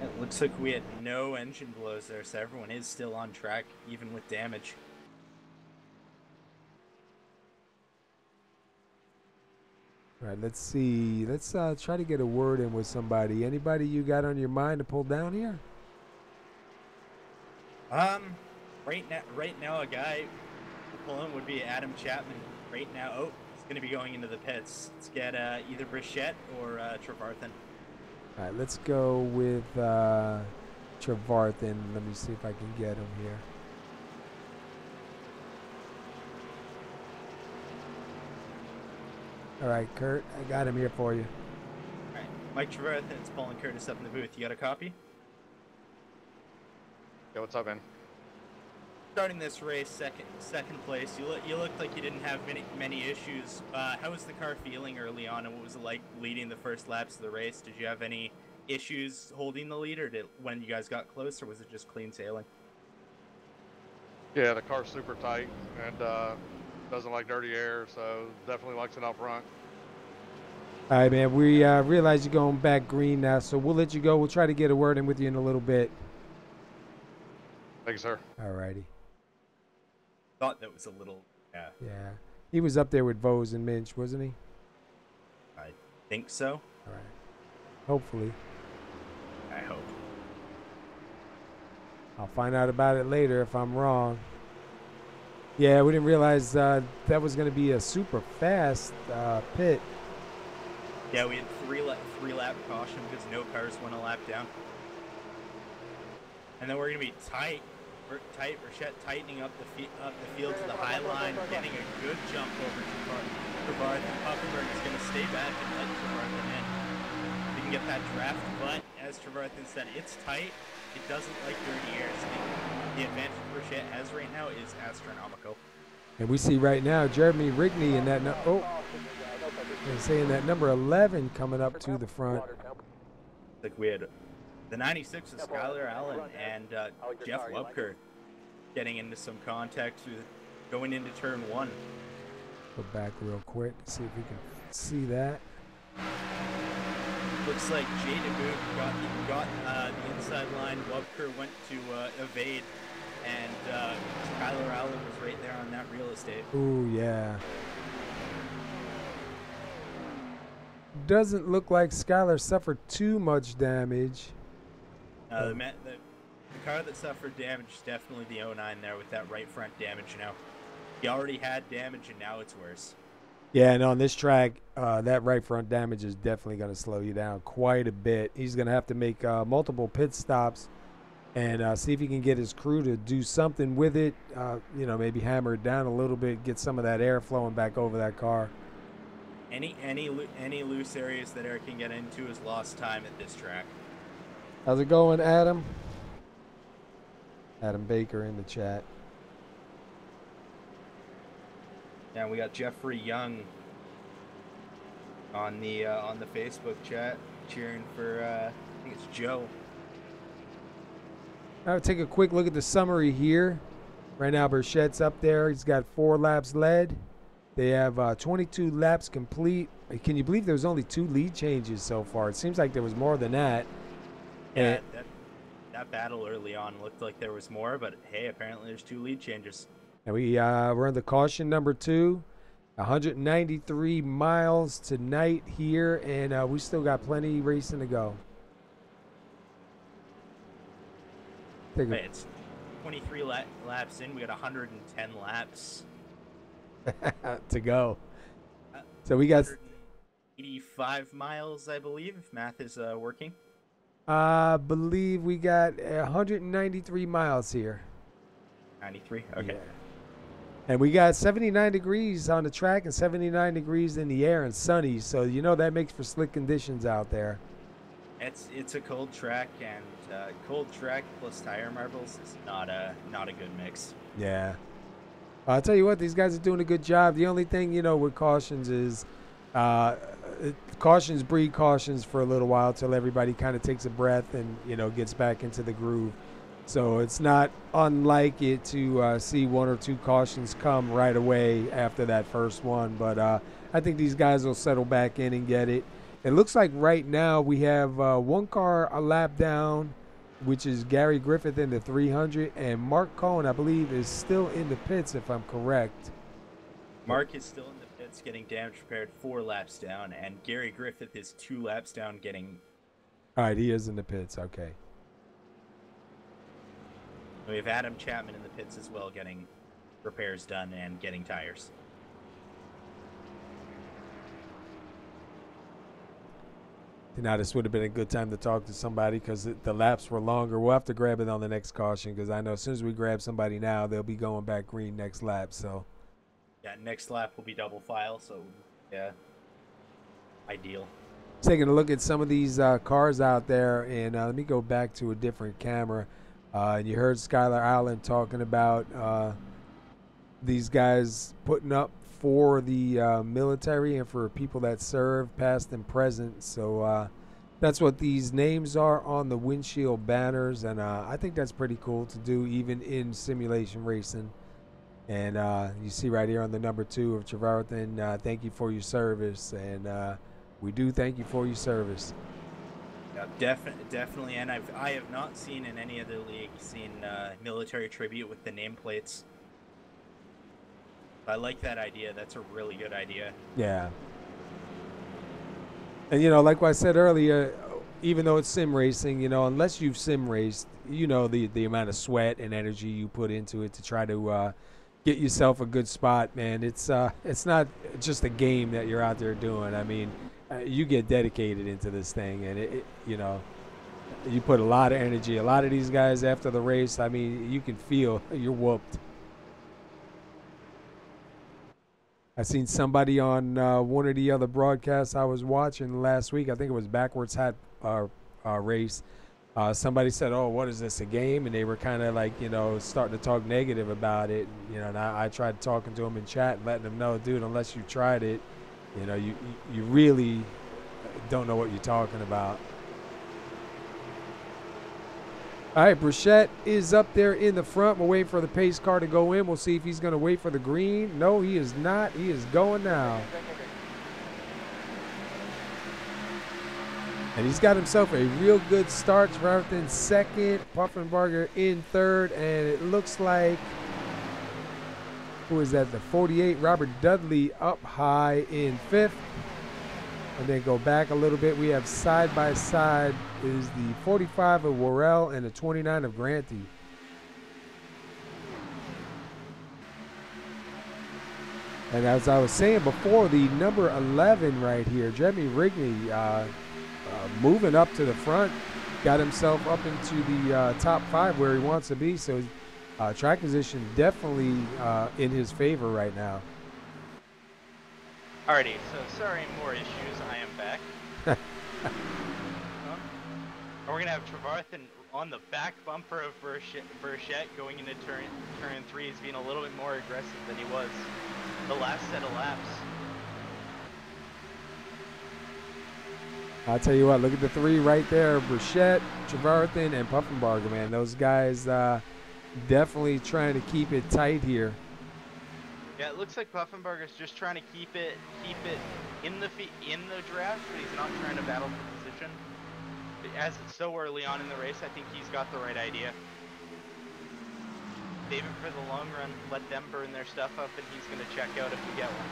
It looks like we had no engine blows there, so everyone is still on track, even with damage. All right, let's see. Let's try to get a word in with somebody. Anybody you got on your mind to pull down here? Right now, a guy to pull in would be Adam Chapman. Right now, he's going to be going into the pits. Let's get either Brichette or Trevarthen. All right, let's go with Trevarthen. Let me see if I can get him here. All right, Kurt, I got him here for you. All right, Mike Trevarthen, it's Paul and Curtis up in the booth. You got a copy? Yeah, what's up, man? Starting this race, second place. You looked like you didn't have many issues. How was the car feeling early on, and what was it like leading the first laps of the race? Did you have any issues holding the lead, or when you guys got close, or was it just clean sailing? Yeah, the car's super tight and doesn't like dirty air, so definitely likes it out front. All right, man. We realize you're going back green now, so we'll let you go. We'll try to get a word in with you in a little bit. Thank you, sir. All righty. Thought that was a little, Yeah. He was up there with Vose and Minch, wasn't he? I think so. All right. Hopefully. I hope. I'll find out about it later if I'm wrong. Yeah, we didn't realize that was going to be a super fast pit. Yeah, we had three lap caution because no cars went a lap down. And then we're going to be tight. Brichette tightening up the field to the high line, getting a good jump over Trevarthen. Puffenberg is going to stay back and let Trevarthen in. We can get that draft, but as Trevarthen said, it's tight. It doesn't like dirty air. So the advantage Brichette has right now is astronomical. And we see right now Jeremy Rigney in that saying that number 11 coming up to the front. Like we had the 96 of Skylar Allen and Jeff Lubker getting into some contact going into turn 1. Go back real quick, see if we can see that. Looks like Jay DeBoot got the inside line. Lubker went to evade, and Skylar Allen was right there on that real estate. Ooh, yeah. Doesn't look like Skylar suffered too much damage. The car that suffered damage is definitely the 09 there with that right front damage now. He already had damage, and now it's worse. Yeah, and on this track, that right front damage is definitely going to slow you down quite a bit. He's going to have to make multiple pit stops and see if he can get his crew to do something with it. Maybe hammer it down a little bit, get some of that air flowing back over that car. Any loose areas that Eric can get into is lost time at this track. How's it going, Adam? Adam Baker in the chat. Yeah, we got Jeffrey Young on the Facebook chat cheering for I think it's Joe. I'll take a quick look at the summary here. Right now, Burchette's up there. He's got 4 laps led. They have 22 laps complete. Can you believe there was only 2 lead changes so far? It seems like there was more than that. Yeah, that battle early on looked like there was more, but hey, apparently there's 2 lead changes. And we're on the caution number 2. 193 miles tonight here, and we still got plenty racing to go. It's 23 laps in. We got 110 laps to go. So we got 85 miles, I believe, if math is working. I believe we got 193 miles here. 93? Okay. Yeah. And we got 79 degrees on the track and 79 degrees in the air and sunny. So, that makes for slick conditions out there. It's a cold track, and cold track plus tire marbles is not a good mix. Yeah. I'll tell you what, these guys are doing a good job. The only thing, with cautions is cautions breed cautions for a little while till everybody kind of takes a breath and, you know, gets back into the groove. So it's not unlike it to see one or two cautions come right away after that first one. But I think these guys will settle back in and get it. It looks like right now we have one car a lap down, which is Gary Griffith in the 300, and Mark Cohen, I believe, is still in the pits, if I'm correct. Mark is still in the pits getting damage repaired 4 laps down, and Gary Griffith is 2 laps down getting... All right, he is in the pits. Okay. We have Adam Chapman in the pits as well, getting repairs done and getting tires. Now, this would have been a good time to talk to somebody because the laps were longer. We'll have to grab it on the next caution because I know as soon as we grab somebody now, they'll be going back green next lap. So, yeah, next lap will be double file, so yeah, ideal. Taking a look at some of these cars out there, and let me go back to a different camera. And you heard Skylar Allen talking about these guys putting up for the military and for people that serve past and present. So that's what these names are on the windshield banners, and I think that's pretty cool to do even in simulation racing. And you see right here on the number 2 of Trevarthen, thank you for your service, and we do thank you for your service. Yeah, definitely, and I have not seen in any other league military tribute with the nameplates. I like that idea. That's a really good idea. Yeah. And, you know, like what I said earlier, even though it's sim racing, you know, unless you've sim raced, you know the amount of sweat and energy you put into it to try to get yourself a good spot, man. It's not just a game that you're out there doing. I mean, you get dedicated into this thing, and it you know, you put a lot of energy. A lot of these guys after the race, I mean, you can feel you're whooped. I seen somebody on one of the other broadcasts I was watching last week. I think it was Backwards Hat race. Somebody said, "Oh, what is this, a game?" And they were kind of like, you know, starting to talk negative about it. You know, and I tried talking to them in chat and letting them know, dude, unless you tried it, you know, you really don't know what you're talking about. All right, Burchett is up there in the front. We're waiting for the pace car to go in. We'll see if he's going to wait for the green. No, he is not. He is going now. And he's got himself a real good start. Trevarthen second, Puffenbarger in third, and it looks like, who is that, the 48, Robert Dudley up high in fifth. And then go back a little bit. We have side by side is the 45 of Worrell and the 29 of Granty. And as I was saying before, the number 11 right here, Jeremy Rigney, moving up to the front, got himself up into the top 5 where he wants to be. So track position definitely in his favor right now. Alrighty, so sorry, more issues. I am back. And we're going to have Trevarthen on the back bumper of Burchett going into turn 3. He's being a little bit more aggressive than he was the last set of laps. I'll tell you what, look at the 3 right there. Burchett, Trevarthen, and Puffenbarger, man. Those guys definitely trying to keep it tight here. Yeah, it looks like Puffenbarger's just trying to keep it in the draft, but he's not trying to battle for position. As it's so early on in the race, I think he's got the right idea. Save it for the long run, let them burn their stuff up, and he's going to check out if we get one.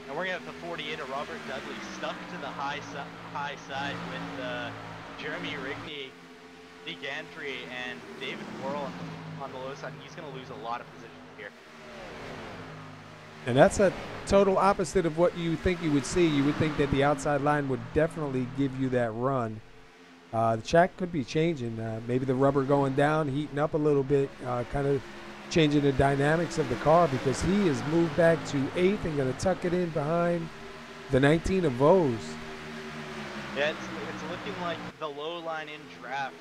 And we're going to have the 48 of Robert Dudley stuck to the high side with Jeremy Rigney, Nick Gantry, and David Worrell on the low side. He's going to lose a lot of position here. And that's a total opposite of what you think you would see. You would think that the outside line would definitely give you that run. The track could be changing. Maybe the rubber going down, heating up a little bit, kind of changing the dynamics of the car, because he has moved back to 8th and going to tuck it in behind the 19 of Vos. Yeah, it's looking like the low line in draft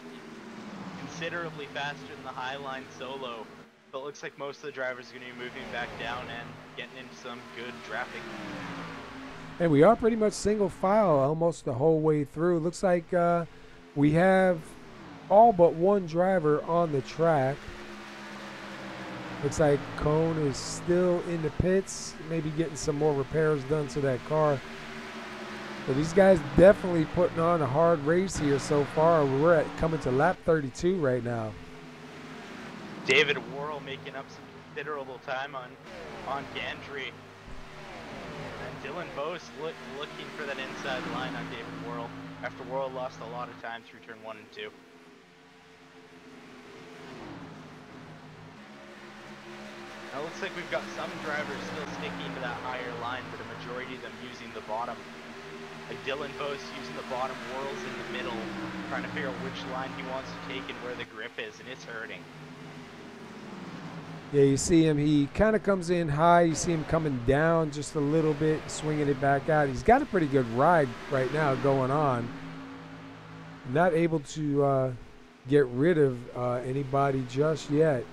considerably faster than the high line solo. But it looks like most of the drivers are going to be moving back down and getting into some good drafting. And we are pretty much single file almost the whole way through. Looks like we have all but one driver on the track. Looks like Cone is still in the pits, maybe getting some more repairs done to that car. So these guys definitely putting on a hard race here so far. We're coming to lap 32 right now. David Worrell making up some considerable time on Gantry. And Dylan Bose looking for that inside line on David Worrell after Worrell lost a lot of time through turn 1 and 2. Now it looks like we've got some drivers still sticking to that higher line, but a majority of them using the bottom. Like Dylan Bose using the bottom, Worrell's in the middle, trying to figure out which line he wants to take and where the grip is, and it's hurting. Yeah, you see him, he kind of comes in high. You see him coming down just a little bit, swinging it back out. He's got a pretty good ride right now going on. Not able to get rid of anybody just yet.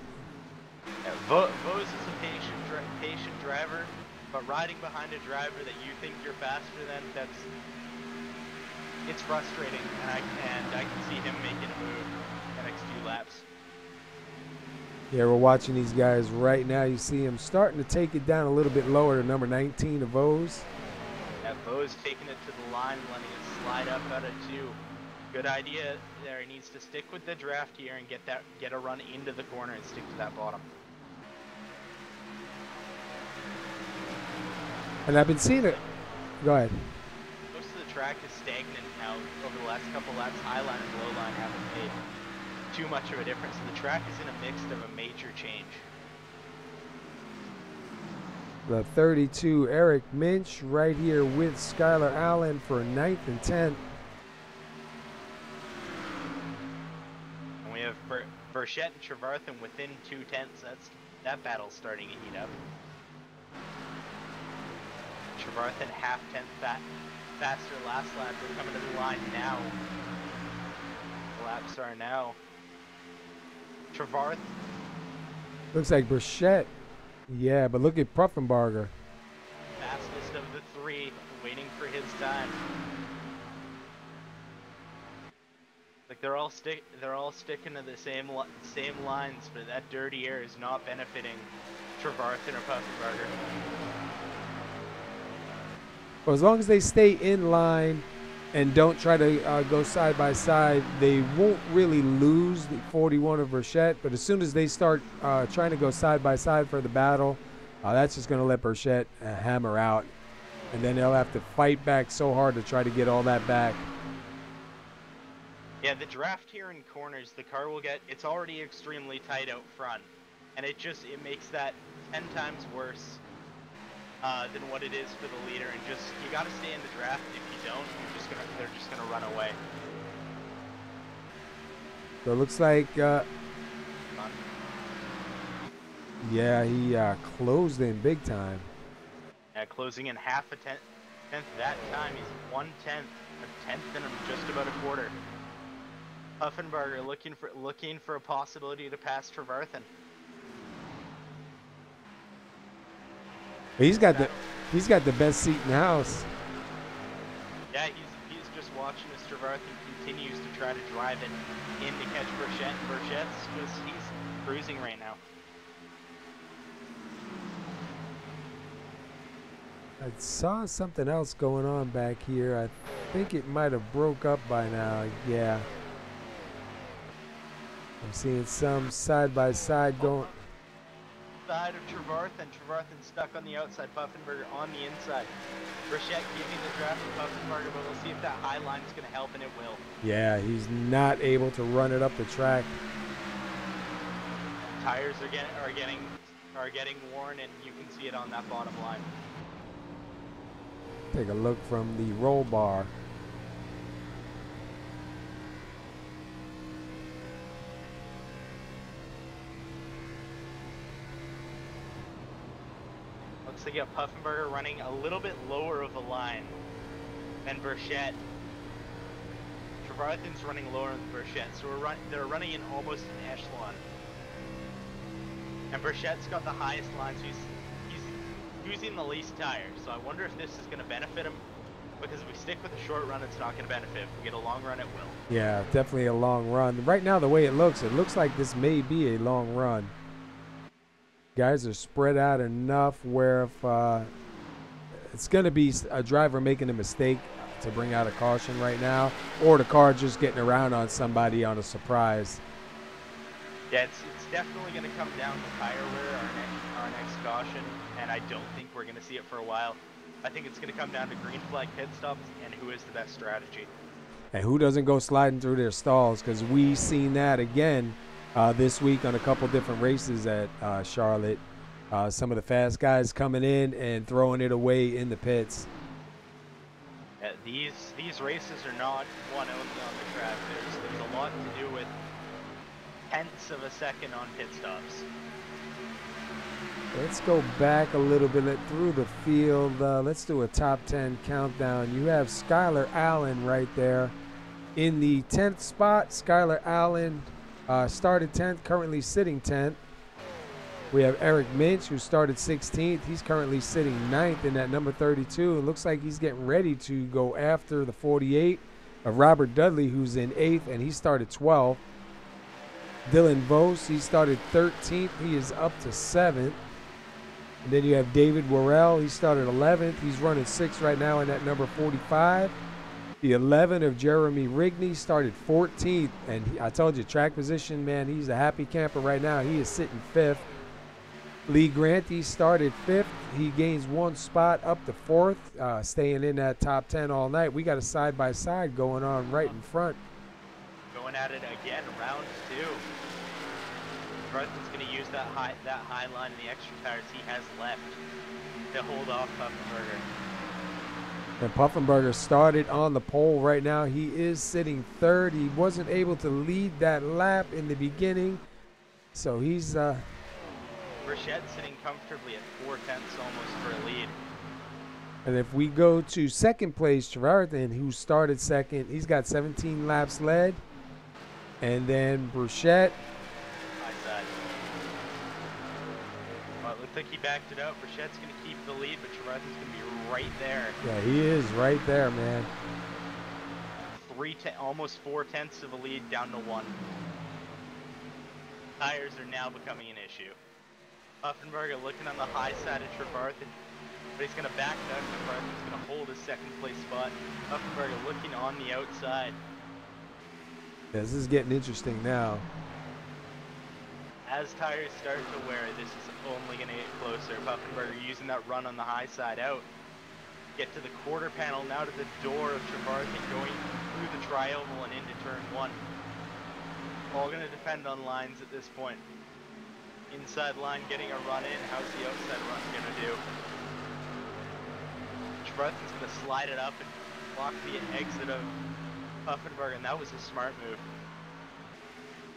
Yeah, Bose is a patient driver, but riding behind a driver that you think you're faster than, it's frustrating, and I can see him making a move the next few laps. Yeah, we're watching these guys right now. You see him starting to take it down a little bit lower to number 19 of Vos. Yeah, Vos taking it to the line, letting it slide up out of 2. Good idea there. He needs to stick with the draft here and get a run into the corner and stick to that bottom. And I've been seeing it. Go ahead. Most of the track is stagnant now. Over the last couple laps, high line and low line haven't made too much of a difference. So the track is in a mix of a major change. The 32, Eric Minch, right here with Skylar Allen for 9th and 10th. And we have Burchett and Trevarthen within 2/10. That battle's starting to heat up. Trevarthen half-tenth faster last lap. We're coming to the line now. The laps are now. Trevarthen. Looks like Burchett. Yeah, but look at Puffenbarger. Fastest of the 3, waiting for his time. Like they're all sticking to the same lines, but that dirty air is not benefiting Trevarthen or Puffenbarger. Well, as long as they stay in line and don't try to go side by side, they won't really lose the 41 of Burchett. But as soon as they start trying to go side by side for the battle, that's just going to let Burchett hammer out. And then they'll have to fight back so hard to try to get all that back. Yeah, the draft here in corners, the car will get, it's already extremely tight out front. And it makes that 10 times worse than what it is for the leader. And just, you got to stay in the draft. If you don't, they're just gonna run away. So it looks like, yeah, he closed in big time. Yeah, closing in half a tenth that time. He's 1/10, a tenth, and just about a quarter. Puffenbarger looking for a possibility to pass Trevarthen. He's got the best seat in the house. Yeah, he's just watching as Trevarthen continues to try to drive it in to catch Burchett. Burchett's he's cruising right now. I saw something else going on back here. I think it might have broke up by now. Yeah. I'm seeing some side by side going. Side of Trevarthen stuck on the outside, Puffenbarger on the inside. Burchett giving the draft to Puffenbarger, but we'll see if that high line is going to help, and it will. Yeah, he's not able to run it up the track. Tires are getting worn, and you can see it on that bottom line. Take a look from the roll bar. Looks like you got Puffenbarger running a little bit lower of a line than Burchett. Trevarthen's running lower than Burchett, so they're running in almost an echelon. And Burchett's got the highest line, so he's using the least tires. So I wonder if this is going to benefit him, because if we stick with the short run, it's not going to benefit. If we get a long run, it will. Yeah, definitely a long run. Right now, the way it looks like this may be a long run. Guys are spread out enough where if it's going to be a driver making a mistake to bring out a caution right now, or the car just getting around on somebody on a surprise. Yeah, it's definitely going to come down to tire wear, our next caution, and I don't think we're going to see it for a while. I think it's going to come down to green flag pit stops and who is the best strategy. And who doesn't go sliding through their stalls, because we seen that again this week on a couple different races at Charlotte. Some of the fast guys coming in and throwing it away in the pits. These races are not one only on the track. There's a lot to do with tenths of a second on pit stops. Let's go back a little bit through the field. Let's do a top 10 countdown. You have Skylar Allen right there in the 10th spot. Skylar Allen started 10th, currently sitting 10th. We have Eric Minch, who started 16th. He's currently sitting 9th in that number 32. It looks like he's getting ready to go after the 48 of Robert Dudley, who's in 8th, and he started 12th. Dylan Vos, he started 13th. He is up to 7th. And then you have David Worrell. He started 11th. He's running 6th right now in that number 45. The 11 of Jeremy Rigney started 14th. And I told you, track position, man, he's a happy camper right now. He is sitting 5th. Lee Grant, he started 5th. He gains 1 spot up to 4th, staying in that top 10 all night. We got a side-by-side going on right in front. Going at it again, round 2. Barthen's going to use that high line and the extra tires he has left to hold off Puffenberger. And Puffenberger started on the pole right now. He is sitting 3rd. He wasn't able to lead that lap in the beginning, so he's Burchett sitting comfortably at 4/10 almost for a lead. And if we go to second place, Trevarthen, who started 2nd, he's got 17 laps led. And then Burchett. High side. Well, it looked like he backed it out. Burchett's going to keep the lead, but Trevarthen's going to be right there. Yeah, he is right there, man. Almost 4/10 of a lead down to 1. Tires are now becoming an issue. Puffenberger looking on the high side of Trevarthen, but he's going to back it out. Trevarthen's going to hold his 2nd place spot. Puffenberger looking on the outside. Yeah, this is getting interesting now. As tires start to wear, this is only going to get closer. Puffenberger using that run on the high side out. Get to the quarter panel, now to the door of Trevarthen, going through the tri-oval and into turn 1. All going to depend on lines at this point. Inside line getting a run in, how's the outside run going to do? Trevarthen's going to slide it up and block the exit of Puffenberger, and that was a smart move.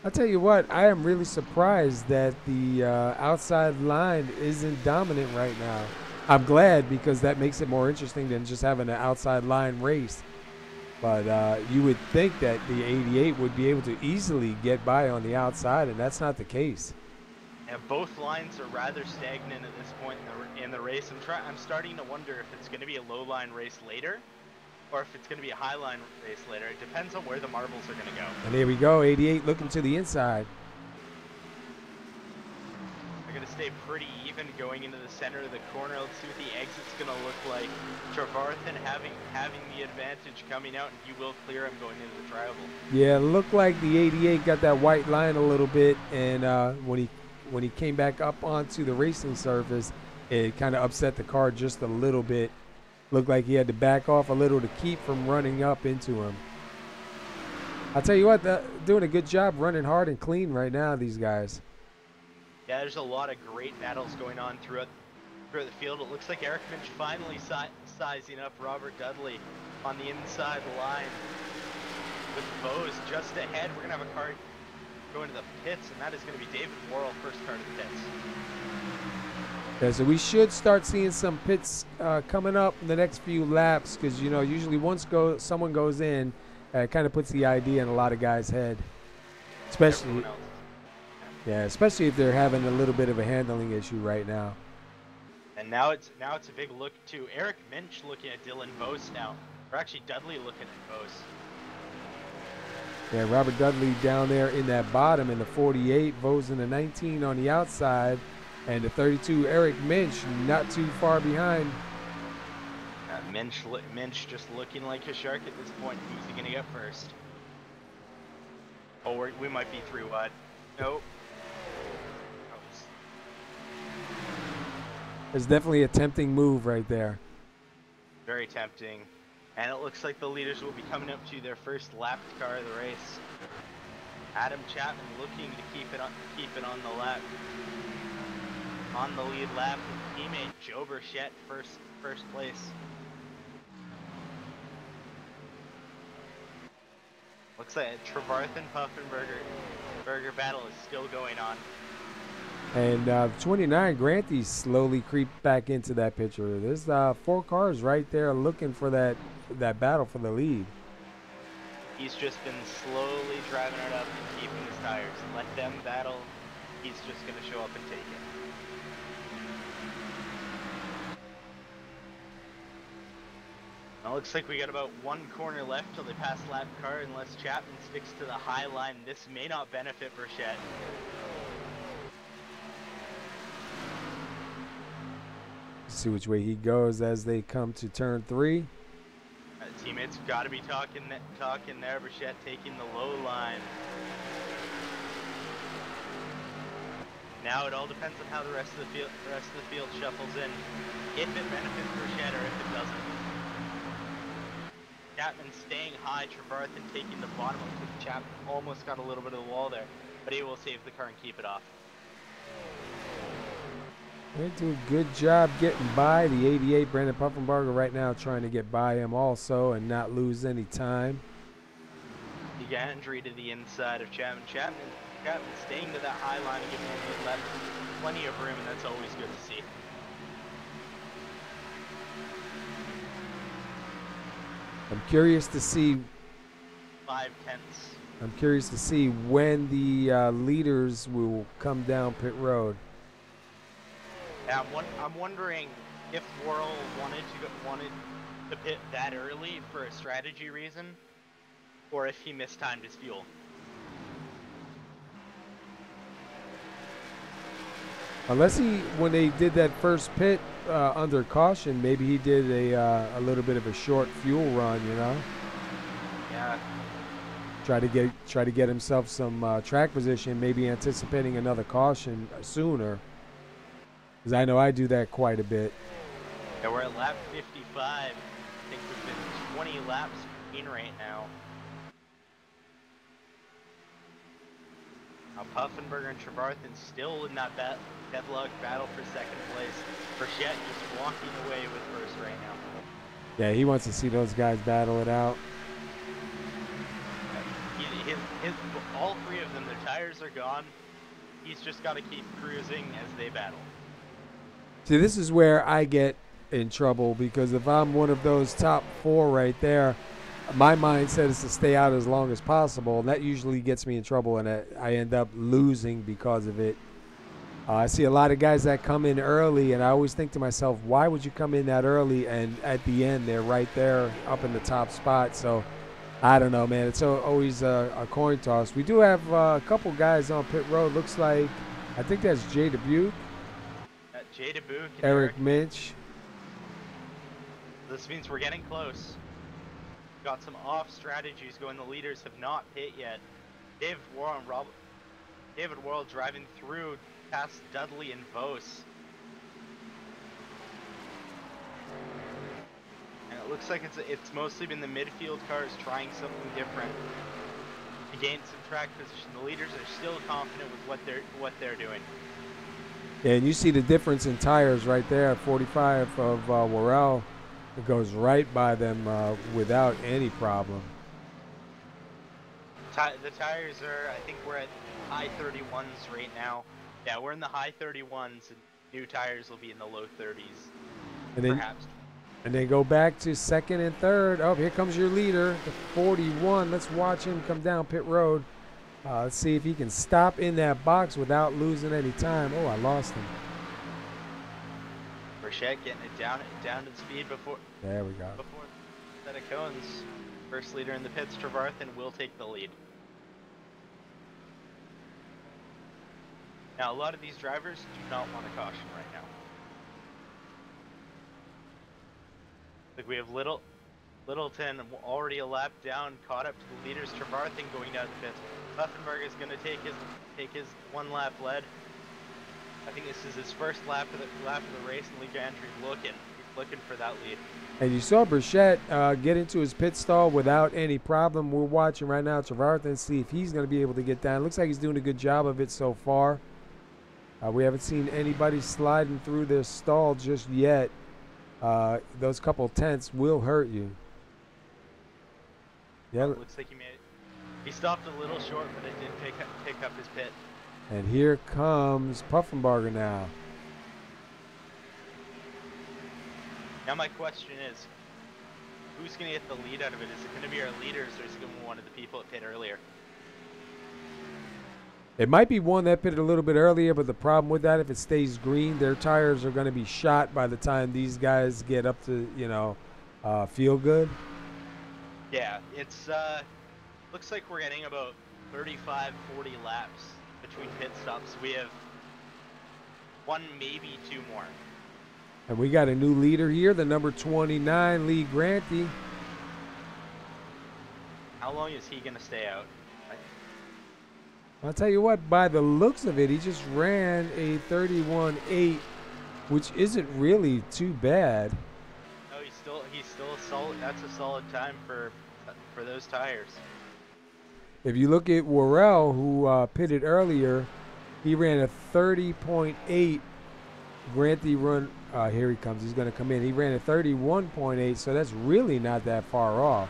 I'll tell you what, I am really surprised that the outside line isn't dominant right now. I'm glad, because that makes it more interesting than just having an outside line race. But you would think that the 88 would be able to easily get by on the outside, and that's not the case. And both lines are rather stagnant at this point in the race. I'm starting to wonder if it's going to be a low line race later, or if it's going to be a high line race later. It depends on where the marbles are going to go. And there we go, 88 looking to the inside. They're going to stay pretty even going into the center of the corner. Let's see what the exit's going to look like. Trevarthen having the advantage coming out, and he will clear him going into the tri-oval. Yeah, it looked like the 88 got that white line a little bit, and when he came back up onto the racing surface, it kind of upset the car just a little bit. Looked like he had to back off a little to keep from running up into him. I'll tell you what, doing a good job running hard and clean right now, these guys. Yeah, there's a lot of great battles going on throughout the field. It looks like Eric Minch finally sizing up Robert Dudley on the inside line. With Bose just ahead, we're going to have a car going to the pits, and that is going to be David Worrell, first car to the pits. Yeah, so we should start seeing some pits coming up in the next few laps, because, you know, usually once someone goes in, it kind of puts the idea in a lot of guys' head, especially. Yeah, especially if they're having a little bit of a handling issue right now. And now it's a big look to Eric Minch looking at Dylan Vos now. Or actually Dudley looking at Vos. Yeah, Robert Dudley down there in that bottom in the 48, Vos in the 19 on the outside, and the 32, Eric Minch, not too far behind. Minch just looking like a shark at this point. Who's he going to get first? Oh, we might be 3 wide. Nope. It's definitely a tempting move right there. Very tempting. And it looks like the leaders will be coming up to their first lapped car of the race. Adam Chapman looking to keep it on the lap. On the lead lap with teammate Joe Burchett first place. Looks like a Trevarthen Puffenberger battle is still going on. And 29, Granty slowly creeped back into that picture. There's 4 cars right there looking for that battle for the lead. He's just been slowly driving it up and keeping his tires. Let them battle. He's just going to show up and take it. Now looks like we got about 1 corner left till they pass lap car. Unless Chapman sticks to the high line, this may not benefit Burchett. See which way he goes as they come to turn 3. Teammates got to be talking there. Burchett taking the low line. Now it all depends on how the rest of the field shuffles in. If it benefits Burchett or if it doesn't. Chapman staying high. Trevarthen taking the bottom of the Chapman almost got a little bit of the wall there, but he will save the car and keep it off. They do a good job getting by the 88, Brandon Puffenberger right now trying to get by him also and not lose any time. DeAndre to the inside of Chapman. Chapman staying to that high line and giving him left plenty of room, and that's always good to see. I'm curious to see 5/10. I'm curious to see when the leaders will come down pit road. Yeah, I'm wondering if Worrell wanted to pit that early for a strategy reason, or if he mistimed his fuel. Unless when they did that first pit under caution, maybe he did a little bit of a short fuel run, you know. Yeah. Try to get himself some track position, maybe anticipating another caution sooner. Because I know I do that quite a bit. Yeah, we're at lap 55. I think we've been 20 laps in right now. Now Puffenberger and Trevarthen still in that deadlock battle for second place. Burchett just walking away with first right now. Yeah, he wants to see those guys battle it out. All 3 of them, their tires are gone. He's just got to keep cruising as they battle. See, this is where I get in trouble, because if I'm one of those top 4 right there, my mindset is to stay out as long as possible, and that usually gets me in trouble, and I end up losing because of it. I see a lot of guys that come in early, and I always think to myself, why would you come in that early? And at the end, they're right there up in the top spot. So I don't know, man. It's always a coin toss. We do have a couple guys on pit road. Looks like, I think that's Jay Dubuque. Jay Dubuque and Eric Minch. This means we're getting close. Got some off strategies going. The leaders have not hit yet. David Worrell driving through past Dudley and Vos. And it looks like it's mostly been the midfield cars trying something different to gain some track position. The leaders are still confident with what they're doing. Yeah, and you see the difference in tires right there at 45 of Worrell. It goes right by them without any problem. The tires are, I think we're at high 31s right now. Yeah, we're in the high 31s, and new tires will be in the low 30s, and then, perhaps. And then go back to second and third. Oh, here comes your leader, the 41. Let's watch him come down pit road. Let's see if he can stop in that box without losing any time. Oh, I lost him. Burchett getting it down to speed before There we go. the set of cones. First leader in the pits, Trevarthen, will take the lead. Now, a lot of these drivers do not want a caution right now. Like we have Littleton already a lap down, caught up to the leaders. Trevarthen going down the pits. Puffenberg is going to take his 1 lap lead. I think this is his first lap of the race, and Lee Gantry's looking for that lead. And you saw Burchett get into his pit stall without any problem. We're watching right now Trevarthen, see if he's going to be able to get down. Looks like he's doing a good job of it so far. We haven't seen anybody sliding through this stall just yet. Those couple tenths will hurt you. Yeah. Looks like he stopped a little short, but it did pick up his pit. And here comes Puffenbarger now. Now my question is, who's going to get the lead out of it? Is it going to be our leaders, or is it going to be one of the people that pit earlier? It might be one that pitted a little bit earlier, but the problem with that, if it stays green, their tires are going to be shot by the time these guys get up to, feel good. Yeah, it's looks like we're getting about 35, 40 laps between pit stops. We have 1, maybe 2 more. And we got a new leader here, the number 29, Lee Granty. How long is he going to stay out? I'll tell you what, by the looks of it, he just ran a 31.8, which isn't really too bad. No, he's still a solid. That's a solid time for those tires. If you look at Worrell, who pitted earlier, he ran a 30.8. Granty run. Here he comes. He's going to come in. He ran a 31.8, so that's really not that far off.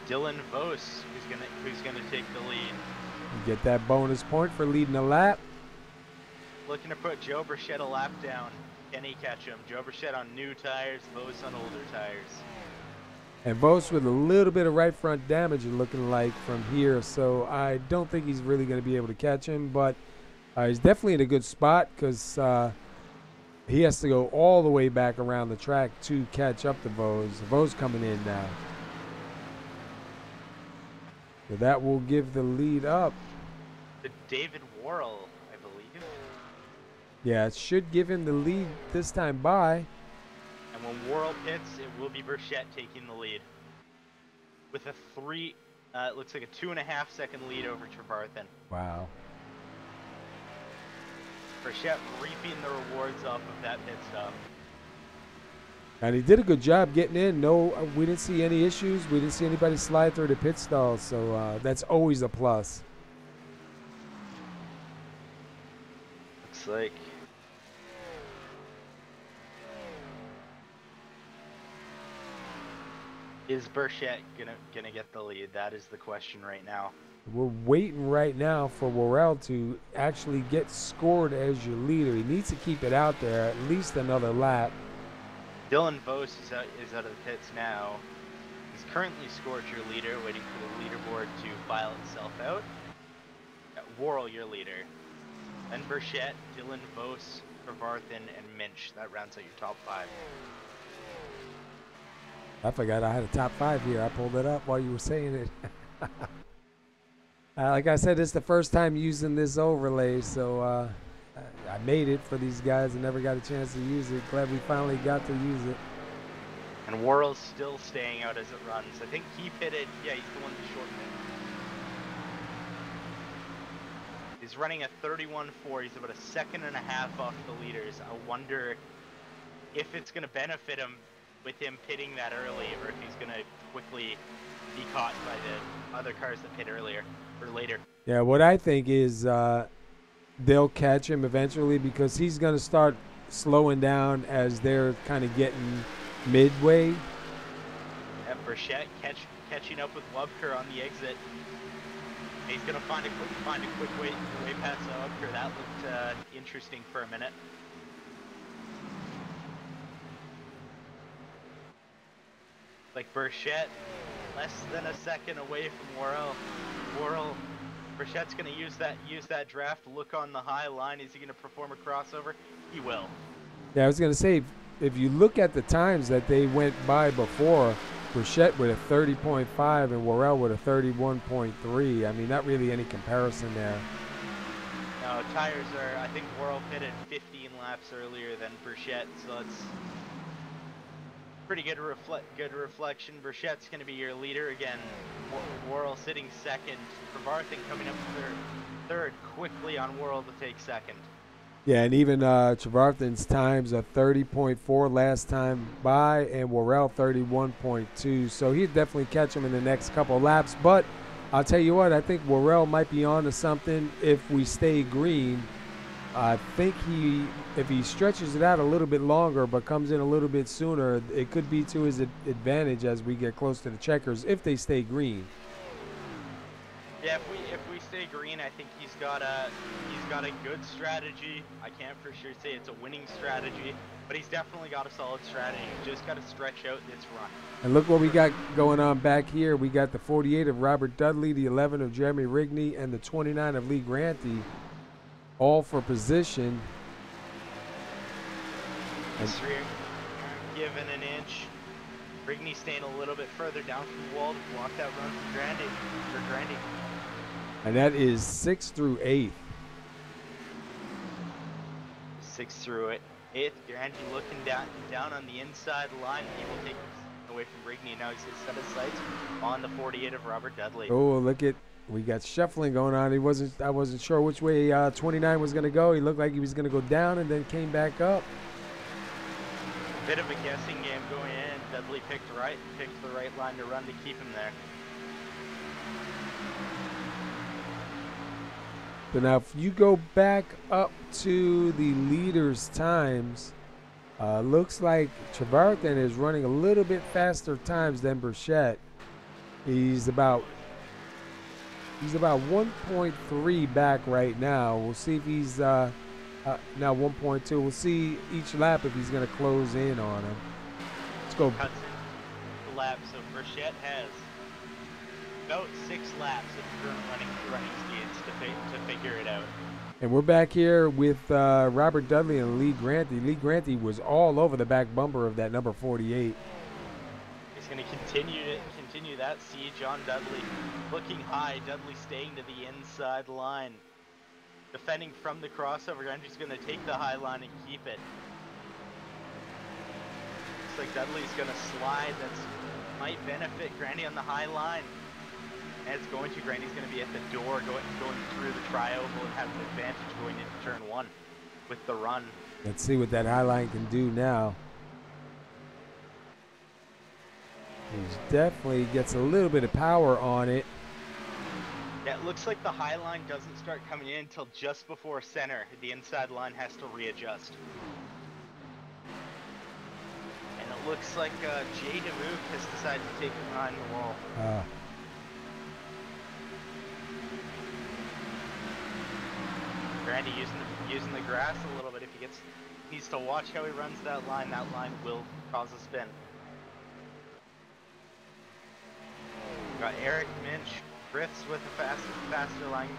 Dylan Vos, who's gonna take the lead. You get that bonus point for leading a lap. Looking to put Joe Burchett a lap down. Can he catch him? Joe Burchett on new tires, Vos on older tires. And Vos with a little bit of right front damage, looking like from here. So I don't think he's really going to be able to catch him, but he's definitely in a good spot because he has to go all the way back around the track to catch up to Vos. Vos coming in now. So that will give the lead up to David Worrell, I believe. Yeah, it should give him the lead this time by. And when Worrell pits, it will be Burchett taking the lead. With a it looks like a 2.5 second lead over Trevarthen. Wow. Burchett reaping the rewards off of that pit stop. And he did a good job getting in. No, we didn't see any issues. We didn't see anybody slide through the pit stall, so that's always a plus. Looks like is Burchett gonna get the lead? That is the question right now. We're waiting right now for Worrell to actually get scored as your leader. He needs to keep it out there at least another lap. Dylan Vos is out of the pits now. He's currently scored your leader, waiting for the leaderboard to file itself out. Worrell, your leader. Then Burchett, Dylan Vos, Trevarthen, and Minch. That rounds out your top 5. I forgot I had a top 5 here. I pulled it up while you were saying it. Like I said, it's the first time using this overlay, so I made it for these guys and never got a chance to use it. Glad we finally got to use it. And Worrell's still staying out as it runs. I think he pitted. Yeah, he's the one to shorten it. He's running a 31.4. He's about a 1.5 seconds off the leaders. I wonder if it's going to benefit him with him pitting that early, or if he's going to quickly be caught by the other cars that pit earlier or later. Yeah, what I think is they'll catch him eventually because he's going to start slowing down as they're kind of getting midway. Yeah, Burchett catching up with Lubker on the exit. He's going to find a quick way past Lubker. That looked interesting for a minute. Like Burchett less than a second away from Worrell. Worrell, Burchett's gonna use that draft. Look on the high line. Is he gonna perform a crossover? He will. Yeah, I was gonna say, if you look at the times that they went by before, Burchett with a 30.5 and Worrell with a 31.3. I mean, not really any comparison there. No, tires are. I think Worrell pitted 15 laps earlier than Burchett, so it's pretty good reflection. Burchett's going to be your leader again. Worrell sitting second. Trevarthen coming up third quickly on Worrell to take second. Yeah, and even Trevarthen's times a 30.4 last time by, and Worrell 31.2. So he'd definitely catch him in the next couple of laps. But I'll tell you what, I think Worrell might be on to something if we stay green. I think if he stretches it out a little bit longer but comes in a little bit sooner, it could be to his advantage as we get close to the checkers if they stay green. Yeah, if we stay green, I think he's got a good strategy. I can't for sure say it's a winning strategy, but he's definitely got a solid strategy. He's just got to stretch out this run. And look what we got going on back here. We got the 48 of Robert Dudley, the 11 of Jeremy Rigney, and the 29 of Lee Granty, all for position. Three given an inch. Rigney staying a little bit further down from the wall to block that run for Grandy. And that is 6th through 8th. 6th through 8th. Grandy looking down on the inside line. He will take away from Rigney. Now he's going to set his sights on the 48 of Robert Dudley. Oh, look at, we got shuffling going on. I wasn't sure which way 29 was going to go. He looked like he was going to go down and then came back up. Bit of a guessing game going in. Dudley picked the right line to run to keep him there. So now if you go back up to the leaders' times, looks like Trevarthen is running a little bit faster times than Burchett. He's about 1.3 back right now. We'll see if he's now 1.2. We'll see each lap if he's going to close in on him. Let's go. Cuts in the lap, so Burchett has about 6 laps of current running speeds to figure it out. And we're back here with Robert Dudley and Lee Granty. Lee Granty was all over the back bumper of that number 48. He's going to continue that siege on Dudley. Looking high, Dudley staying to the inside line. Defending from the crossover, Granty's going to take the high line and keep it. Looks like Dudley's going to slide. That might benefit Granty on the high line. And it's going to. Granty's going to be at the door, going through the tri-oval and have an advantage going into turn 1 with the run. Let's see what that high line can do now. He definitely gets a little bit of power on it. Yeah, it looks like the high line doesn't start coming in until just before center. The inside line has to readjust. And it looks like Jay DeMook has decided to take it behind the wall. Grandy using the grass a little bit. If he needs to watch how he runs that line will cause a spin. Got Eric Minch, Griffiths with a faster line.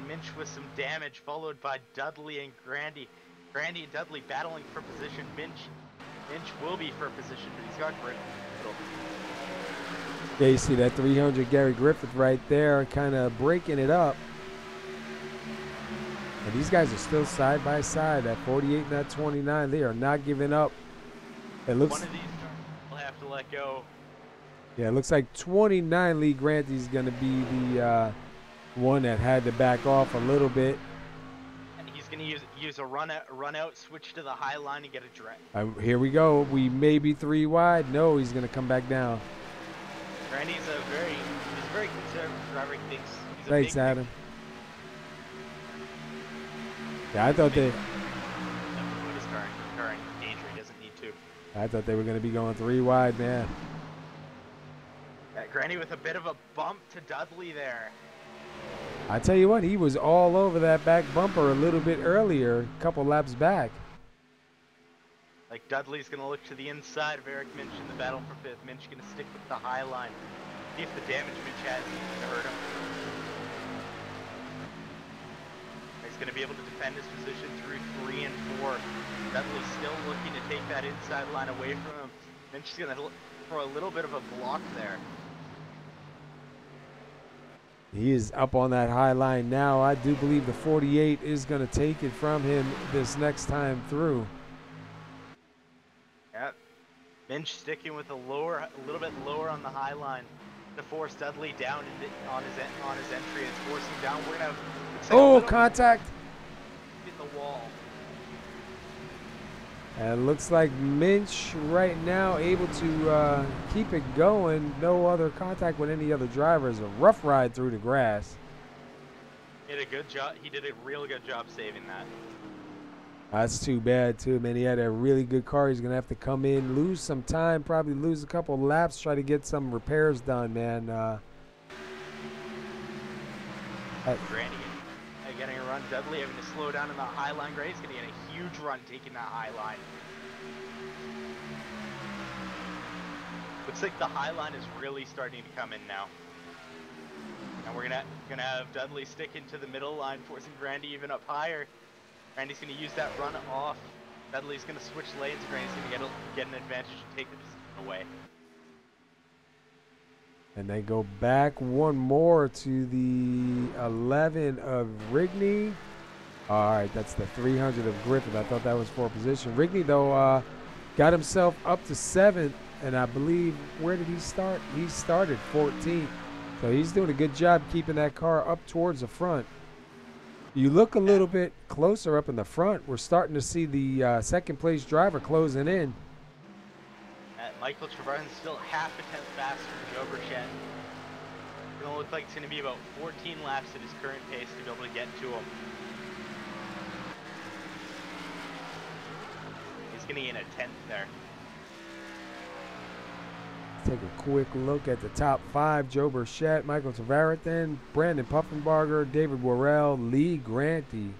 Minch with some damage, followed by Dudley and Grandy. Grandy and Dudley battling for position. Minch will be for position, but he's got Griffith. Yeah, you see that 300 Gary Griffith right there, kind of breaking it up. And these guys are still side by side. That 48 and that 29, they are not giving up. It looks. One of these will have to let go. Yeah, it looks like 29 Lee Granty's going to be the one that had to back off a little bit. And he's going to use a run out, switch to the high line and get a direct. Here we go. We may be 3 wide. No, he's going to come back down. Grandy's he's very conservative driver. He thinks he's Thanks, Adam. Yeah, I thought they. Put his car in danger. He doesn't need to. I thought they were going to be going 3 wide, man. Grandy with a bit of a bump to Dudley there. I tell you what, he was all over that back bumper a little bit earlier, a couple laps back. Like Dudley's going to look to the inside of Eric Minch in the battle for 5th. Minch going to stick with the high line. See if the damage Mitch has to hurt him. He's going to be able to defend his position through 3 and 4. Dudley still looking to take that inside line away from him. Mitch is going to throw a little bit of a block there. He is up on that high line now. I do believe the 48 is going to take it from him this next time through. Yep. Minch sticking with a little bit lower on the high line to force Dudley down on his entry. It's forcing down. We're gonna have Contact. In the wall. And it looks like Minch right now able to keep it going. No other contact with any other drivers. A rough ride through the grass. He did a good job. He did a real good job saving that. That's too bad too, man. He had a really good car. He's gonna have to come in, lose some time, probably lose a couple laps, try to get some repairs done, man. Granny getting a run. Dudley having to slow down in the high line. Gray's gonna get a huge run taking that high line. Looks like the high line is really starting to come in now. And we're gonna have Dudley stick into the middle line, forcing Grandy even up higher. Grandy's gonna use that run off. Dudley's gonna switch lanes. Grandy's gonna get an advantage and take the position away. And they go back one more to the 11 of Rigney. All right, that's the 300 of Griffith. I thought that was for position. Rigney, though, got himself up to 7th, and I believe, where did he start? He started 14th. So he's doing a good job keeping that car up towards the front. You look a little bit closer up in the front. We're starting to see the second-place driver closing in. Michael Trevarthen's still half a tenth faster than Joe Burchett. It's going to look like it's going to be about 14 laps at his current pace to be able to get to him. He's going to gain a 10th there. Take a quick look at the top 5. Joe Burchett, Michael Trevarthen, Brandon Puffenbarger, David Worrell, Lee Granty.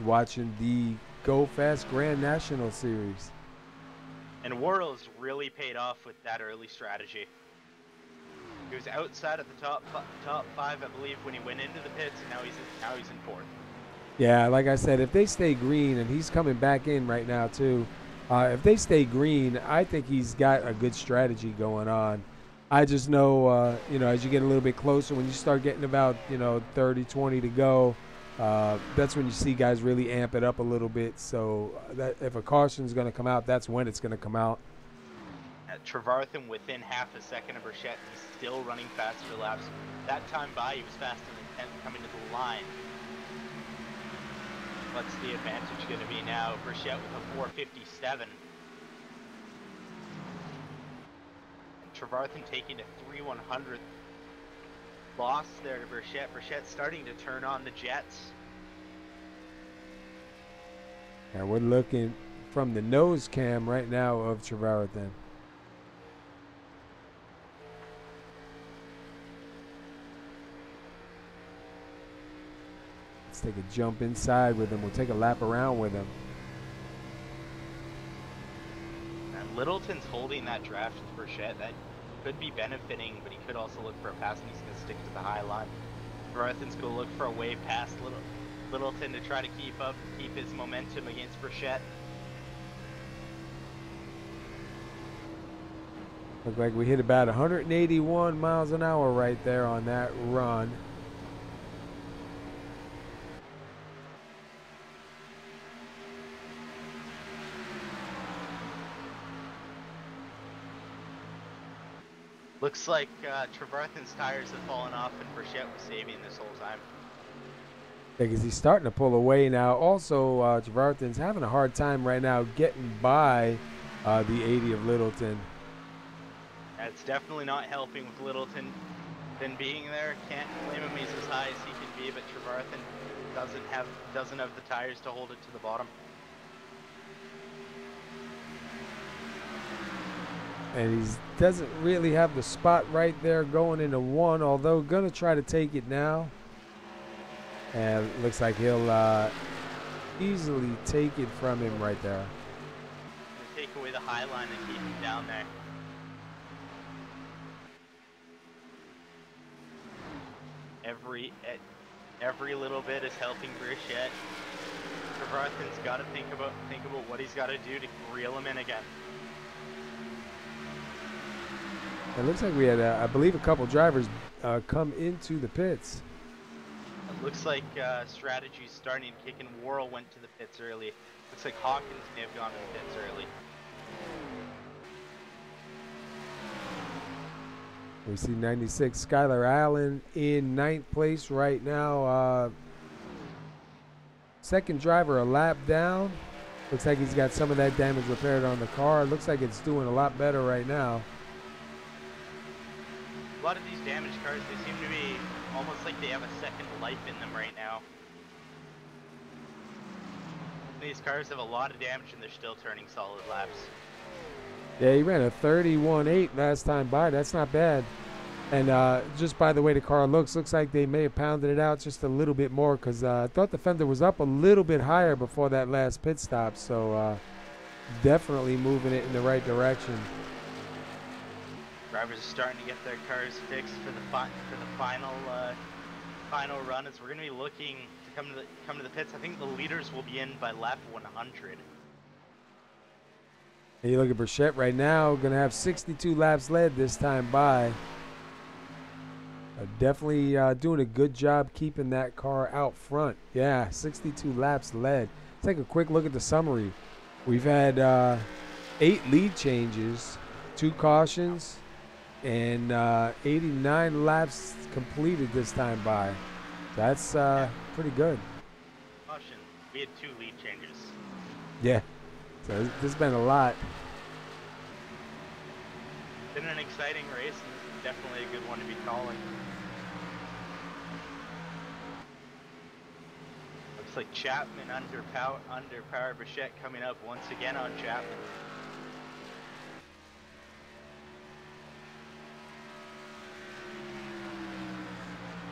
Watching the Go Fast Grand National Series. And Worrell's really paid off with that early strategy. He was outside of the top 5, I believe, when he went into the pits, and now he's in 4th. Yeah, like I said, if they stay green, and he's coming back in right now too, if they stay green, I think he's got a good strategy going on. I just know, you know, as you get a little bit closer, when you start getting about, 30, 20 to go, that's when you see guys really amp it up a little bit. So that if a caution is going to come out, that's when it's going to come out. Trevarthen within half a second of Burchett, he's still running faster laps. That time by, he was faster than 10th coming to the line. What's the advantage going to be now? Burchett with a 4:57. And Trevarthen taking a 3/100th loss there to Burchett. Burchett starting to turn on the jets. And we're looking from the nose cam right now of Trevarthen. Let's take a jump inside with him. We'll take a lap around with him. And Littleton's holding that draft with Burchett. That could be benefiting, but he could also look for a pass, and he's going to stick to the high line. Trevarthen's going to look for a way past Littleton to try to keep his momentum against Burchett. Look like we hit about 181 miles an hour right there on that run. Looks like Trevarthen's tires have fallen off, and Burchett was saving this whole time. Because he's starting to pull away now. Also, Trevarthen's having a hard time right now getting by the 80 of Littleton. That's definitely not helping with Littleton being there. Can't blame him, he's as high as he can be, but Trevarthen doesn't have the tires to hold it to the bottom. And he doesn't really have the spot right there going into 1, although going to try to take it now. And it looks like he'll easily take it from him right there. Take away the high line and keep him down there. every little bit is helping Burchett. Trevarthen's got to think about what he's got to do to reel him in again. It looks like we had, I believe, a couple drivers come into the pits. It looks like strategy's starting to kick in. Worrell went to the pits early. Looks like Hawkins may have gone to the pits early. We see 96 Skylar Allen in 9th place right now. Second driver a lap down. Looks like he's got some of that damage repaired on the car. Looks like it's doing a lot better right now. A lot of these damaged cars, they seem to be almost like they have a second life in them right now. These cars have a lot of damage and they're still turning solid laps. Yeah, he ran a 31.8 last time by. That's not bad. And just by the way the car looks like they may have pounded it out just a little bit more, because I thought the fender was up a little bit higher before that last pit stop. So definitely moving it in the right direction. Drivers are starting to get their cars fixed for the final run, as we're going to be looking to come to the pits. I think the leaders will be in by lap 100. And you look at Burchett right now, going to have 62 laps led this time by. Definitely doing a good job keeping that car out front. Yeah, 62 laps led. Take a quick look at the summary. We've had 8 lead changes, 2 cautions, and 89 laps completed this time by. That's pretty good. Caution, we had 2 lead changes. Yeah, so this has been a lot. It's been an exciting race, and this is definitely a good one to be calling. Looks like Chapman underpower Burchett coming up once again on Chapman.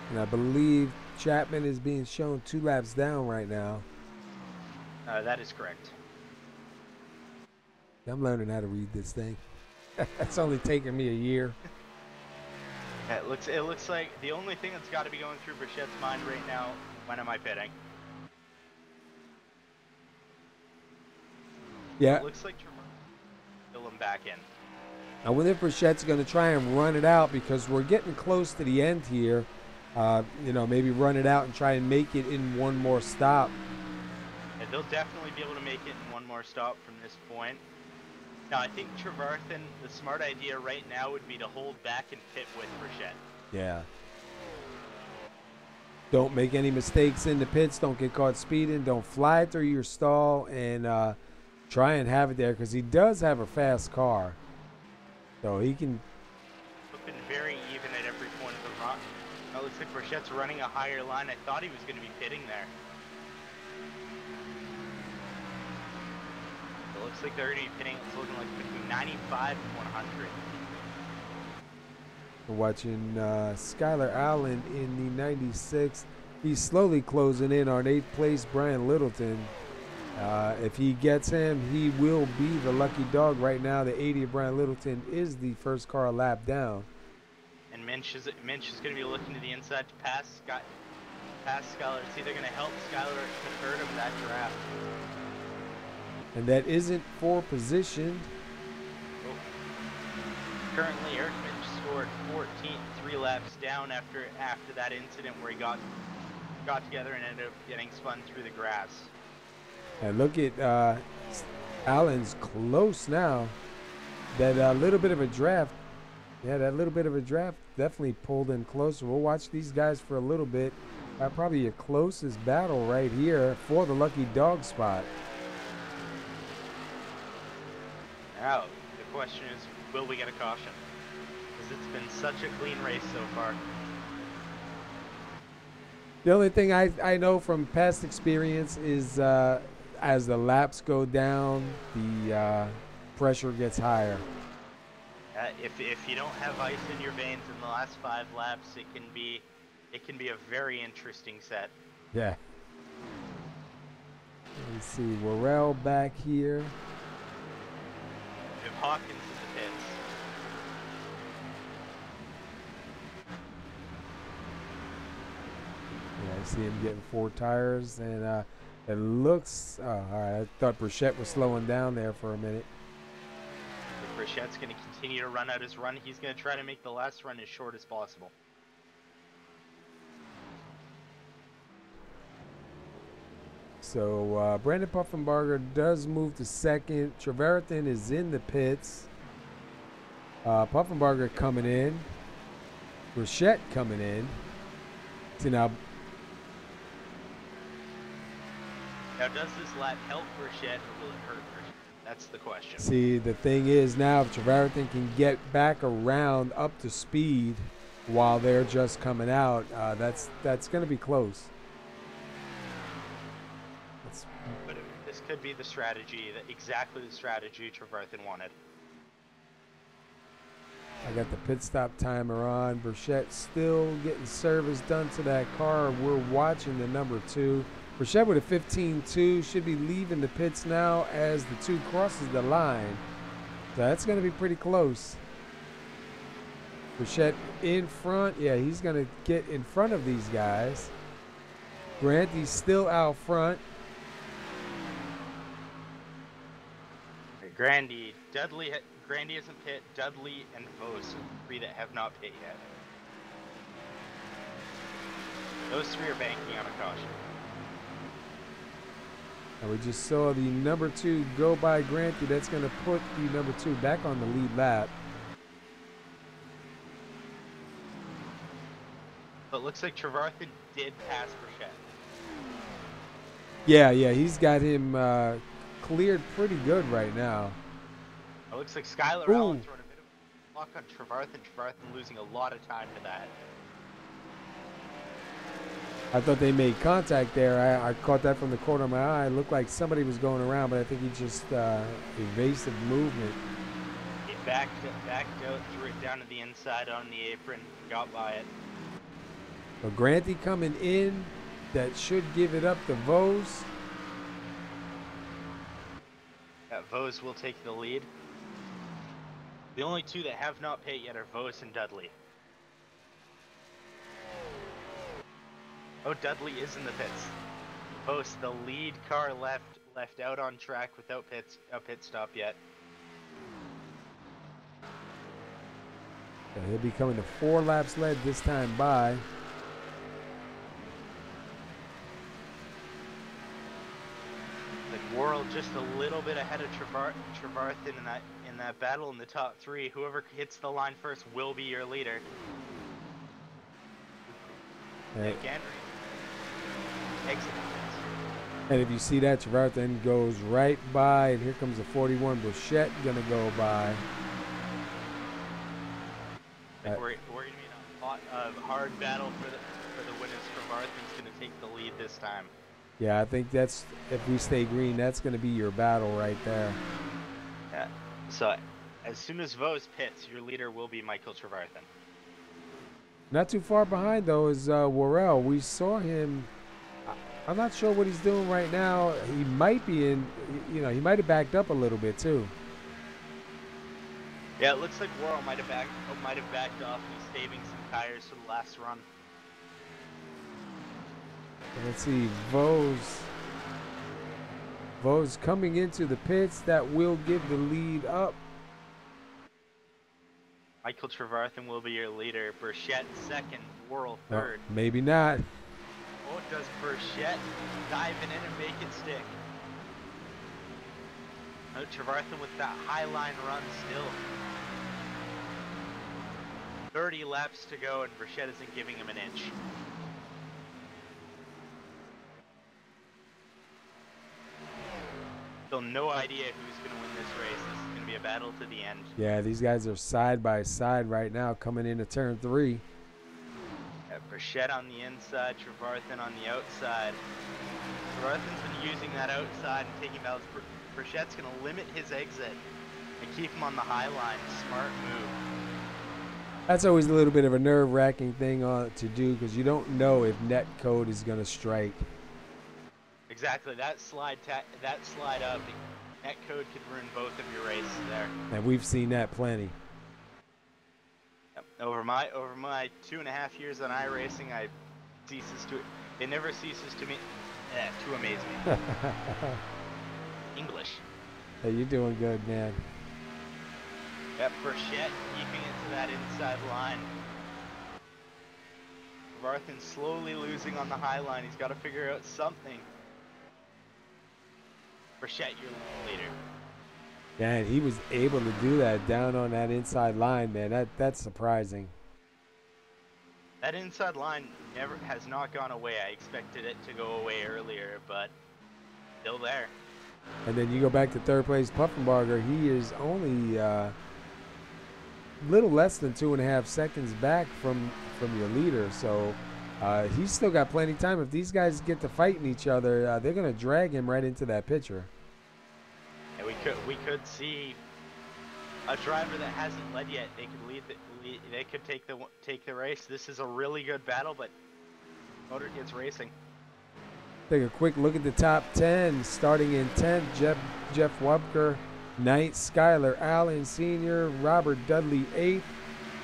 And I believe Chapman is being shown 2 laps down right now. That is correct. I'm learning how to read this thing. That's only taken me a year. Yeah, it looks like the only thing that's got to be going through Burchett's mind right now, when am I pitting? Yeah. It looks like fill him back in. I wonder if Burchett's going to try and run it out, because we're getting close to the end here. You know, maybe run it out and try and make it in one more stop. Yeah, they'll definitely be able to make it in one more stop from this point. Now, I think Trevarthen, the smart idea right now would be to hold back and pit with Burchett. Yeah. Don't make any mistakes in the pits. Don't get caught speeding. Don't fly through your stall, and try and have it there, because he does have a fast car. So he can. Looking very even at every point of the run. Now, it looks like Burchett's running a higher line. I thought he was going to be pitting there. It looks like they're going to be pitting. It's looking like between 95 and 100. We're watching Skylar Allen in the 96. He's slowly closing in on 8th place Brian Littleton. If he gets him, he will be the lucky dog. Right now, the 80 of Brian Littleton is the first car a lap down. And Minch is going to be looking to the inside to pass Skylar. It's either going to help Skylar convert him that draft. And that isn't for position. Oh. Currently, Eric Minch scored 14th, 3 laps down after that incident where he got together and ended up getting spun through the grass. And look at Allen's close now. That little bit of a draft. Yeah, that little bit of a draft definitely pulled in closer. We'll watch these guys for a little bit. Probably your closest battle right here for the lucky dog spot. Now, the question is, will we get a caution? Because it's been such a clean race so far. The only thing I know from past experience is as the laps go down, the pressure gets higher. If you don't have ice in your veins in the last 5 laps, it can be a very interesting set. Yeah. Let's see, Worrell back here. We have Hawkins in the pits. I see him getting 4 tires, and it looks. All right, I thought Burchett was slowing down there for a minute. Burchett's going to continue to run out his run. He's going to try to make the last run as short as possible. So Brandon Puffenbarger does move to second. Trevarthen is in the pits. Puffenbarger coming in. Burchett coming in. See now. Now, does this lap help Burchett or will it hurt Burchett? That's the question. See, the thing is now, if Trevarthen can get back around up to speed while they're just coming out, that's going to be close. But this could be the strategy, exactly the strategy Trevarthen wanted. I got the pit stop timer on. Burchett still getting service done to that car. We're watching the number 2. Burchett with a 15.2 should be leaving the pits now as the 2 crosses the line. So that's going to be pretty close. Burchett in front. Yeah, he's going to get in front of these guys. Granty's still out front. Grandy isn't pit. Dudley and Vos, 3 that have not pit yet. Those 3 are banking on a caution. And we just saw the number 2 go by Granty. That's going to put the number 2 back on the lead lap. But it looks like Trevarthen did pass Burchett. Yeah, he's got him cleared pretty good right now. It looks like Skylar Ooh. Allen throwing a bit of luck on Trevarthen. Trevarthen losing a lot of time to that. I thought they made contact there. I caught that from the corner of my eye. It looked like somebody was going around, but I think he just evasive movement. He backed out, threw it down to the inside on the apron, got by it. But Granty coming in, that should give it up to Vos. Vos will take the lead. The only 2 that have not pit yet are Vos and Dudley. Oh, Dudley is in the pits. Vos, the lead car left out on track without a pit stop yet. Yeah, he'll be coming to 4 laps led this time by. Like Worrell just a little bit ahead of Trevarthen in that battle in the top 3. Whoever hits the line first will be your leader. Right. Again, exit. And if you see that, Trevarthen goes right by, and here comes the 41 Burchett gonna go by. Like we're gonna be in a hard battle for the winners. Trevarthen's gonna take the lead this time. Yeah, I think that's, if we stay green, that's gonna be your battle right there. Yeah. So as soon as Vos pits, your leader will be Michael Trevarthen. Not too far behind though is Worrell. We saw him. I'm not sure what he's doing right now. He might be in. He might have backed up a little bit too. Yeah, it looks like Worrell might have backed off. He's saving some tires for the last run. Let's see, Vos coming into the pits. That will give the lead up. Michael Trevarthen will be your leader. Burchett second, Worrell third. Maybe not. Oh, does Burchett diving in and make it stick? No, Trevarthen with that high line run still. 30 laps to go and Burchett isn't giving him an inch. Still no idea who's going to win this race. This is going to be a battle to the end. Yeah, these guys are side by side right now coming into turn 3. Burchett on the inside, Trevarthen on the outside. Trevarthen's been using that outside and taking balance. Burchett's going to limit his exit and keep him on the high line. Smart move. That's always a little bit of a nerve-wracking thing to do because you don't know if net code is going to strike. Exactly. That slide up, net code could ruin both of your races there. And we've seen that plenty. Yep. Over my 2.5 years on iRacing, I've ceases to amaze me. English. Hey, you're doing good, man. Yep, Burchett keeping it to that inside line. Varthan slowly losing on the high line. He's got to figure out something. Burchett, your leader. Yeah, and he was able to do that down on that inside line, man. That's surprising. That inside line has not gone away. I expected it to go away earlier, but still there. And then you go back to third place, Puffenbarger. He is only little less than 2.5 seconds back from your leader, so he's still got plenty of time. If these guys get to fighting each other, they're going to drag him right into that picture. And we could see a driver that hasn't led yet. They could they could take the race. This is a really good battle, but Motor Kids Racing. Take a quick look at the top 10. Starting in 10th, Jeff Webker. 9th, Skylar Allen Sr., Robert Dudley 8th,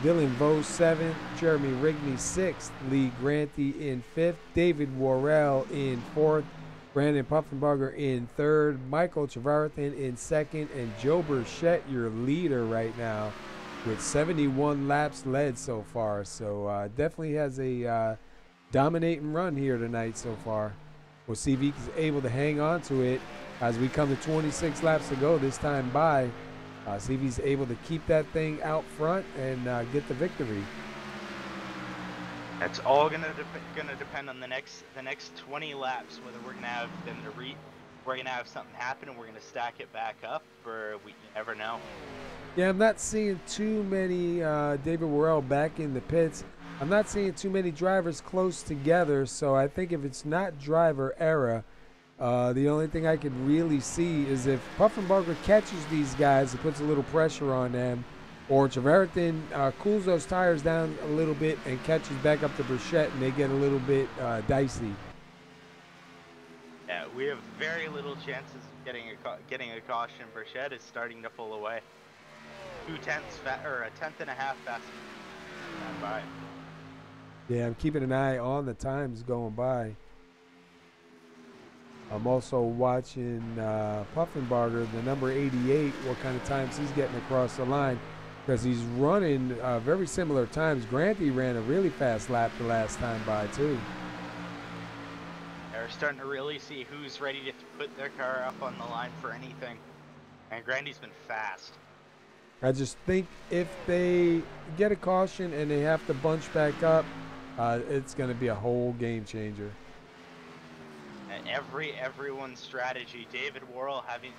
Dylan Vose 7th, Jeremy Rigney 6th, Lee Granty in 5th, David Worrell in 4th, Brandon Puffenbarger in 3rd, Michael Trevarthen in 2nd, and Joe Burchett, your leader right now, with 71 laps led so far. So definitely has a dominating run here tonight so far. We'll see if he's able to hang on to it as we come to 26 laps to go this time by. See if he's able to keep that thing out front and get the victory. That's all gonna depend on the next 20 laps, whether we're gonna have them we're gonna have something happen and we're gonna stack it back up, or we never know. Yeah, I'm not seeing too many David Worrell back in the pits. I'm not seeing too many drivers close together, so I think if it's not driver error, the only thing I could really see is if Puffenbarger catches these guys and puts a little pressure on them, or Trevarthen cools those tires down a little bit and catches back up to Burchett and they get a little bit dicey. Yeah, we have very little chances of getting a caution. Burchett is starting to pull away. 2/10 or a 1/10 and a half faster than by. Yeah, I'm keeping an eye on the times going by. I'm also watching Puffenbarger, the number 88, what kind of times he's getting across the line, because he's running very similar times. Granty ran a really fast lap the last time by, too. They're starting to really see who's ready to put their car up on the line for anything. And Granty's been fast. I just think if they get a caution and they have to bunch back up, it's going to be a whole game changer. And everyone's strategy. David Worrell having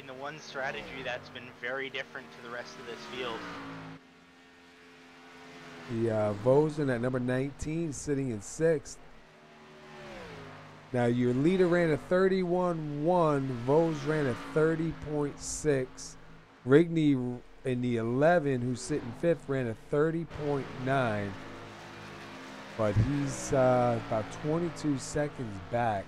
the one strategy that's been very different to the rest of this field. The Vosen at number 19 sitting in 6th. Now your leader ran a 31.1. Vose ran a 30.6. Rigney in the 11, who's sitting 5th, ran a 30.9. But he's about 22 seconds back.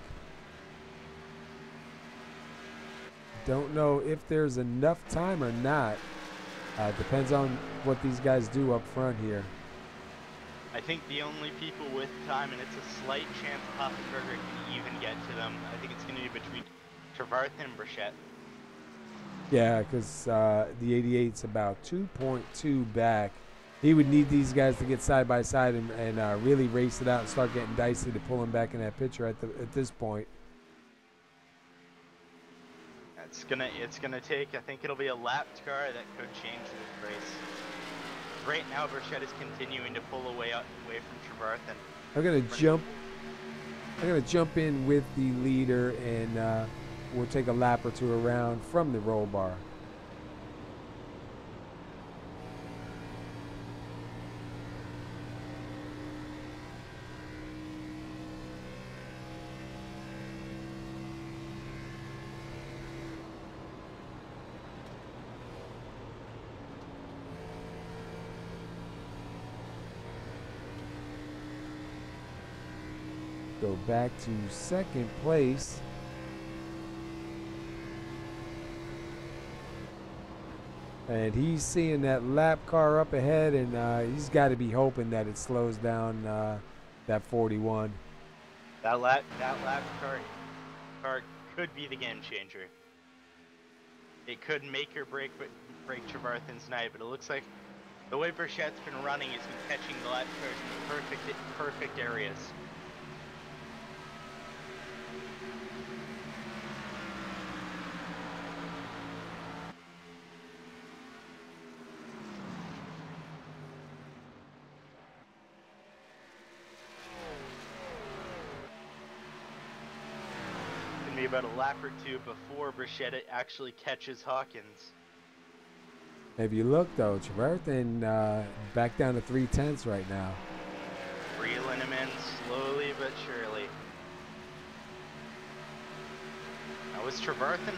Don't know if there's enough time or not. Depends on what these guys do up front here. I think the only people with time, and it's a slight chance Puffenbarger can even get to them, I think it's going to be between Trevarthen and Burchett. Yeah, because the 88's about 2.2 back. He would need these guys to get side by side and really race it out and start getting dicey to pull him back in that picture at this point. It's gonna take. I think it'll be a lapped car that could change this race. Right now, Burchett is continuing to pull away from Trevarthen. I'm gonna jump in with the leader and we'll take a lap or two around from the roll bar. Go back to second place. And he's seeing that lap car up ahead, and he's got to be hoping that it slows down that 41. That lap car could be the game changer. It could make or break Trevarthen's night, but it looks like the way Burchett's been running, he's been catching the lap cars in the perfect areas. About a lap or two before Burchett actually catches Hawkins. If you look though, Trevarthen back down to 3/10 right now. Reeling him in slowly but surely. Now is Trevarthen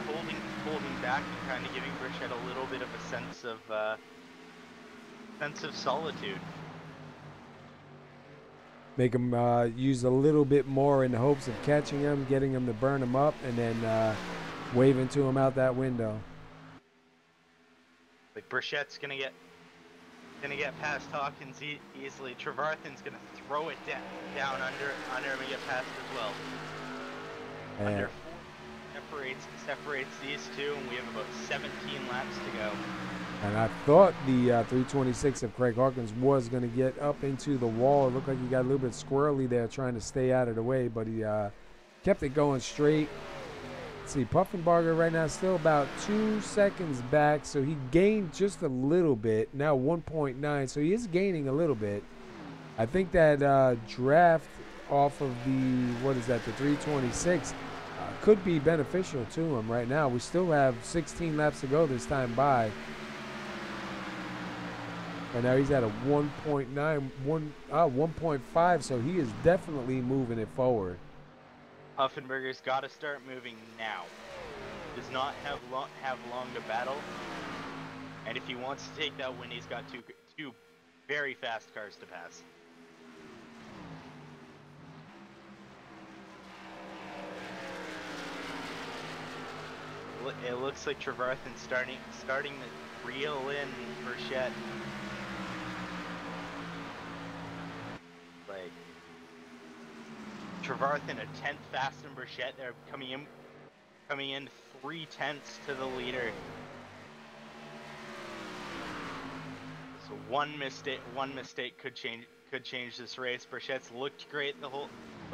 holding back and kind of giving Burchett a little bit of a sense of solitude. Make him use a little bit more in the hopes of catching him, getting him to burn him up, and then waving to him out that window. Like Burchett's gonna get past Hawkins easily. Trevarthen's gonna throw it down under him and get past as well. Under 4 separates these two, and we have about 17 laps to go. And I thought the 326 of Craig Hawkins was going to get up into the wall. It looked like he got a little bit squirrely there trying to stay out of the way, but he kept it going straight. Let's see, Puffenbarger right now still about 2 seconds back, so he gained just a little bit. Now 1.9, so he is gaining a little bit. I think that draft off of the, what is that, the 326 could be beneficial to him right now. We still have 16 laps to go this time by. And now he's at a 1.5, so he is definitely moving it forward. Puffenberger's got to start moving now. Does not have long to battle, and if he wants to take that win, he's got two very fast cars to pass. It looks like Trevarthen's starting to reel in Burchett. Like Trevarthen a 10th faster than Burchett. They're coming in 3/10 to the leader. So one mistake could change this race. Burchett's looked great the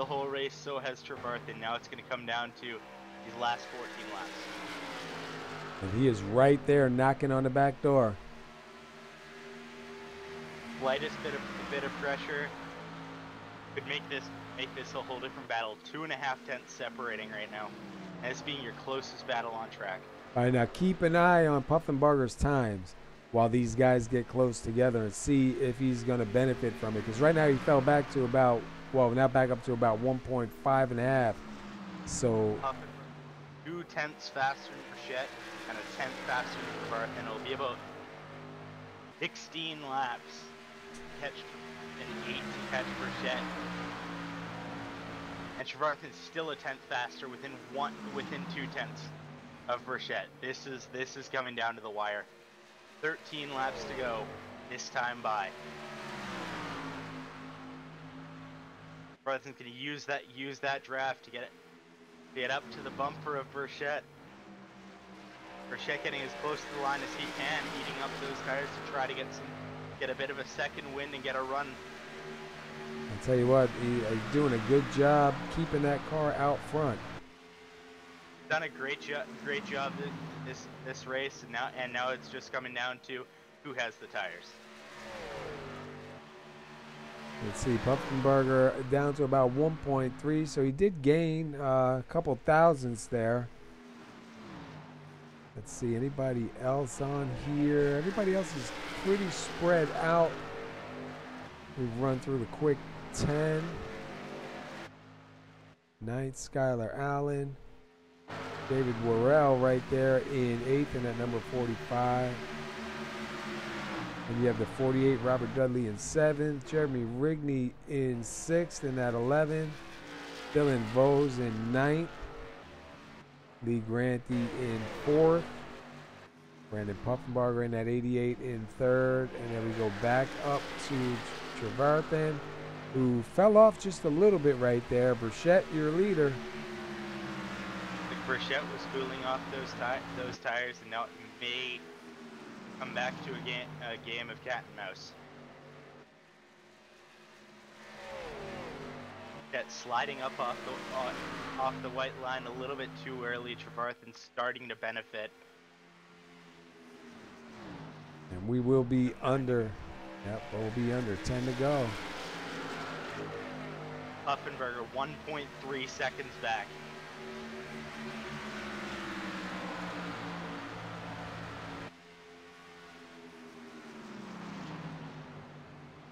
whole race. So has Trevarthen. Now it's going to come down to these last 14 laps. And he is right there knocking on the back door. Slightest bit of pressure could make this a whole different battle. 2.5 tenths separating right now, and it's being your closest battle on track. All right, now keep an eye on Puffenbarger's times while these guys get close together and see if he's going to benefit from it. Because right now he fell back to about, well, now back up to about 1.5. So 2 tenths faster than Burchett and a 10th faster than Trevarthen. It'll be about 16 laps to catch and 8 to catch Burchett. And Trevarthen's still a 10th faster within 2 tenths of Burchett. This is coming down to the wire. 13 laps to go this time by. Trevarthen's gonna use that draft to get up to the bumper of Burchett. Burchett getting as close to the line as he can, heating up those tires to try to get a bit of a second wind and get a run. I'll tell you what, he's doing a good job keeping that car out front. Done a great job this race, and now it's just coming down to who has the tires. Let's see, Puffenbarger down to about 1.3, so he did gain a couple thousandths there. Let's see, anybody else on here? Everybody else is pretty spread out. We've run through the quick 10. 9th, Skylar Allen. David Worrell right there in 8th and at number 45. And you have the 48, Robert Dudley in 7th. Jeremy Rigney in 6th and at 11. Dylan Vose in 9th. Lee Granty in 4th. Brandon Puffenbarger in at 88 in 3rd. And then we go back up to Trevarthen. who fell off just a little bit right there. Burchett, your leader. Burchett was cooling off those tires, and now it may come back to a game of cat and mouse. That sliding up off the white line a little bit too early. Trevarthen starting to benefit. And we will be under. Yep, we'll be under 10 to go. Puffenberger 1.3 seconds back.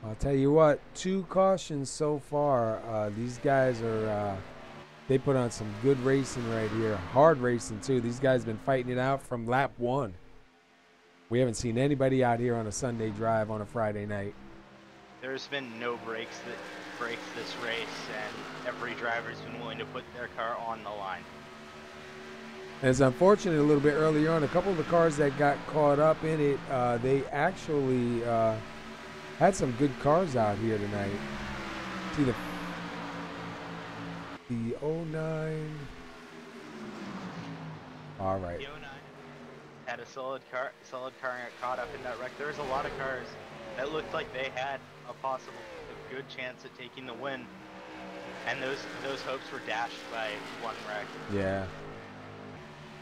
I'll tell you what, 2 cautions so far. These guys are, they put on some good racing right here. Hard racing, too. These guys been fighting it out from lap 1. We haven't seen anybody out here on a Sunday drive on a Friday night. There's been no breaks this race, and every driver's been willing to put their car on the line. And it's unfortunate a little bit earlier on. A couple of the cars that got caught up in it, they actually had some good cars out here tonight. See the 09. All right. The 09 had a solid car and got caught up in that wreck. There was a lot of cars that looked like they had a good chance at taking the win, and those hopes were dashed by one wreck. Yeah.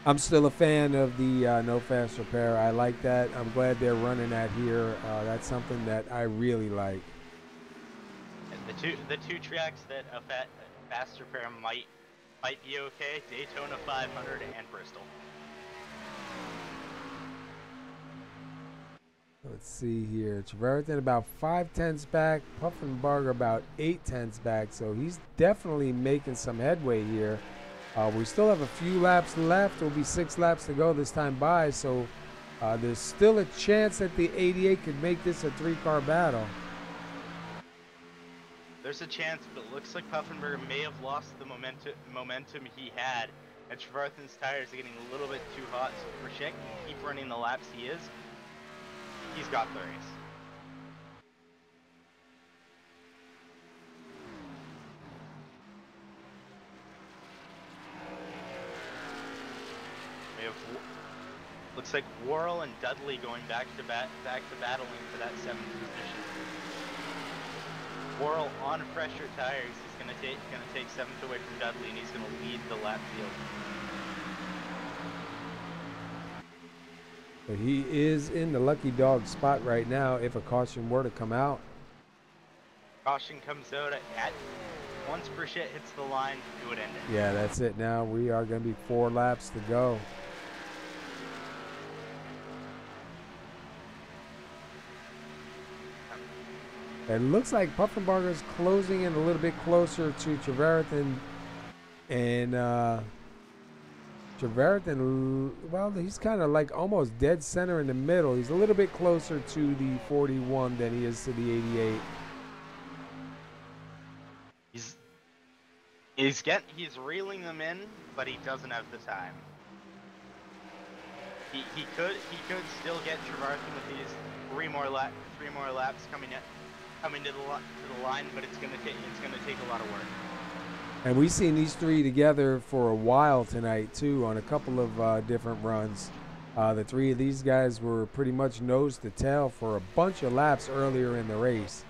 I'm still a fan of the No Fast Repair. I like that. I'm glad they're running that here. That's something that I really like. And the two tracks that a Fast Repair might be okay: Daytona 500 and Bristol. Let's see here. Trevarthen about 5/10 back. Puffenbarger about 8/10 back. So he's definitely making some headway here. We still have a few laps left. It'll be 6 laps to go this time by. So there's still a chance that the 88 could make this a 3-car battle. There's a chance, but it looks like Puffenberger may have lost the momentum he had. And Trevarthen's tires are getting a little bit too hot. So if Burchett can keep running the laps he is, he's got the race. We have, looks like Worrell and Dudley going back to battling for that 7th position. Worrell on fresher tires is gonna take 7th away from Dudley, and he's gonna lead the lap field. But he is in the lucky dog spot right now if a caution were to come out. Caution comes out at once Burchett hits the line, it would end it. Yeah, that's it now. We are going to be 4 laps to go. It looks like Puffenbarger's closing in a little bit closer to Trevarthen. And Trevarthen, well, he's kind of like almost dead center in the middle. He's a little bit closer to the 41 than he is to the 88. He's reeling them in, but he doesn't have the time. He could still get Trevarthen with these 3 more laps coming to the line, but it's gonna take a lot of work. And we've seen these 3 together for a while tonight too, on a couple of different runs. The 3 of these guys were pretty much nose to tail for a bunch of laps earlier in the race.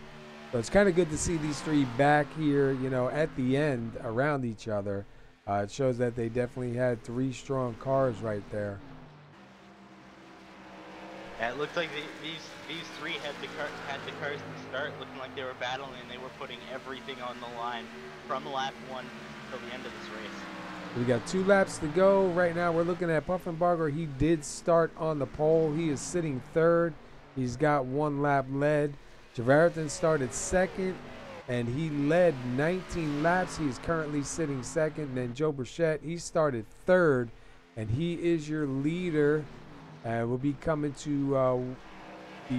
So it's kind of good to see these 3 back here, you know, at the end around each other. It shows that they definitely had 3 strong cars right there. Yeah, it looked like these 3 had the cars to start, looking like they were battling, and they were putting everything on the line from lap 1 till the end of this race. We got 2 laps to go. Right now we're looking at Puffenbarger. He did start on the pole. He is sitting 3rd. He's got 1 lap led. Trevarthen started 2nd, and he led 19 laps. He is currently sitting 2nd. And then Joe Burchett, he started 3rd, and he is your leader. We'll be coming to the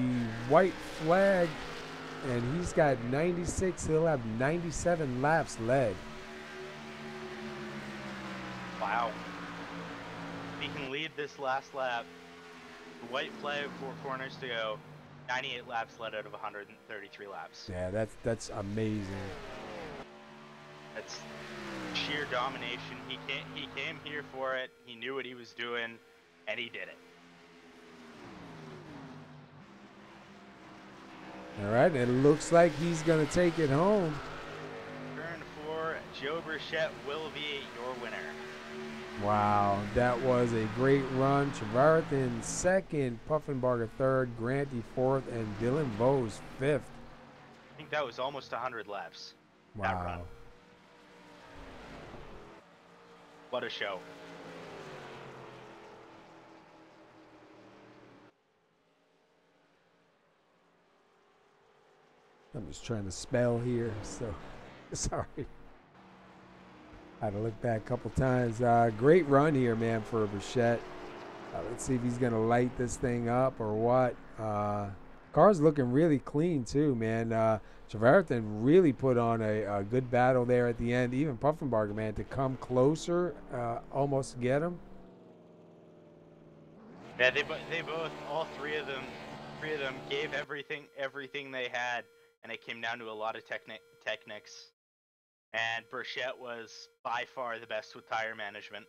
white flag, and he's got 96. He'll have 97 laps led. Wow. If he can lead this last lap, the white flag, 4 corners to go, 98 laps led out of 133 laps. Yeah, that's amazing. That's sheer domination. He came here for it. He knew what he was doing, and he did it. All right, it looks like he's going to take it home. Turn 4, Joe Burchett will be your winner. Wow, that was a great run. Trevarthen in second, Puffenbarger third, Granty fourth, and Dylan Bowes fifth. I think that was almost 100 laps. That run. Wow. What a show. I'm just trying to spell here, so sorry. Had to look back a couple times. Great run here, man, for Burchett. Let's see if he's going to light this thing up or what. Car's looking really clean, too, man. Trevarthen really put on a good battle there at the end. Even Puffenbarger, man, to come closer, almost get him. Yeah, they both, all three of them gave everything they had, and it came down to a lot of techniques. And Burchett was by far the best with tire management.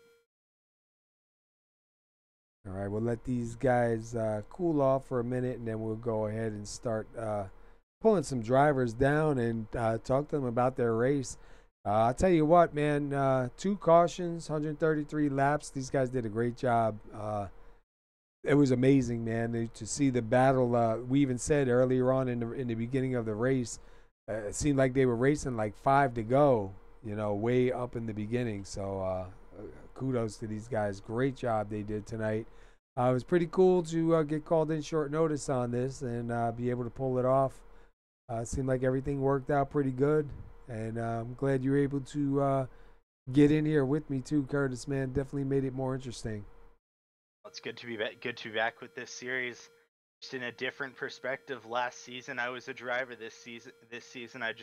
All right, we'll let these guys cool off for a minute, and then we'll go ahead and start pulling some drivers down and talk to them about their race. I'll tell you what, man, 2 cautions, 133 laps. These guys did a great job. It was amazing, man, to see the battle. We even said earlier on in the beginning of the race, it seemed like they were racing like 5 to go, way up in the beginning. So kudos to these guys. Great job they did tonight. It was pretty cool to get called in short notice on this and be able to pull it off. It seemed like everything worked out pretty good, and I'm glad you were able to get in here with me too, Curtis. Man, definitely made it more interesting. It's good to be back with this series. Just in a different perspective. Last season, I was a driver. This season, I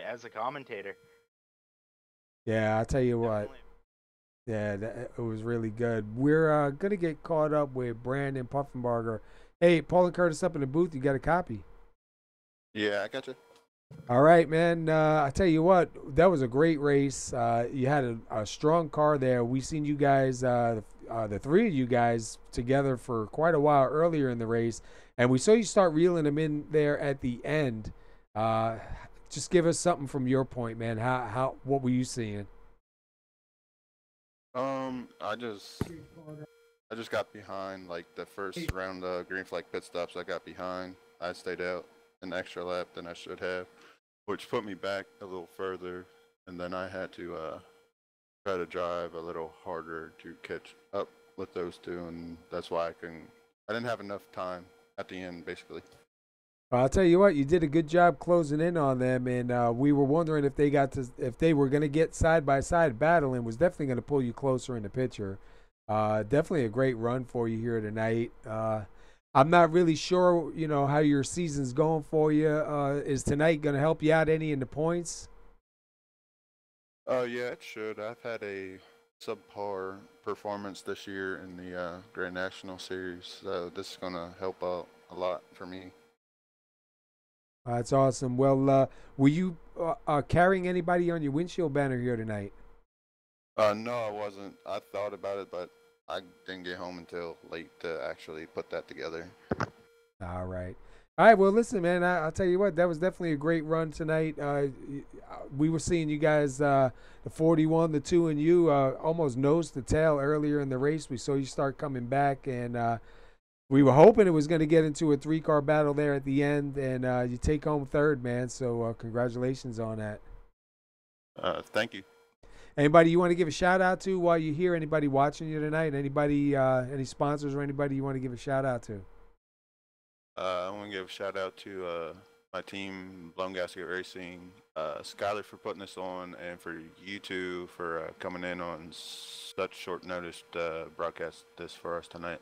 as a commentator. Yeah, I'll tell you what. Yeah, it was really good. We're going to get caught up with Brandon Puffenbarger. Hey, Paul and Curtis up in the booth. You got a copy? Yeah, I got you. All right, man. I tell you what, that was a great race. You had a strong car there. We seen you guys, the 3 of you guys, together for quite a while earlier in the race, and we saw you start reeling them in there at the end. Just give us something from your point, man. What were you seeing? I just got behind, like the first round of green flag pit stops. I got behind. I stayed out an extra lap than I should have, which put me back a little further, and then I had to try to drive a little harder to catch up with those two, and that's why I didn't have enough time at the end, basically. I'll tell you what, you did a good job closing in on them, and we were wondering if they were going to get side by side battle, and was definitely going to pull you closer in the picture. Definitely a great run for you here tonight. I'm not really sure, how your season's going for you. Is tonight going to help you out any in the points? Yeah, it should. I've had a subpar performance this year in the Grand National Series, so this is going to help out a lot for me. That's awesome. Well, were you carrying anybody on your windshield banner here tonight? No, I wasn't. I thought about it, but I didn't get home until late to actually put that together. All right. Well, listen, man, I'll tell you what, that was definitely a great run tonight. We were seeing you guys, the 41, the 2 and you, almost nose to tail earlier in the race. We saw you start coming back, and we were hoping it was going to get into a 3-car battle there at the end, and you take home third, man. So congratulations on that. Thank you. Anybody you want to give a shout out to while you're here? Anybody watching you tonight? Anybody, any sponsors or anybody you want to give a shout out to? I want to give a shout out to my team, Blown Gasket Racing, Skyler for putting this on, and for you two for coming in on such short notice to broadcast this for us tonight.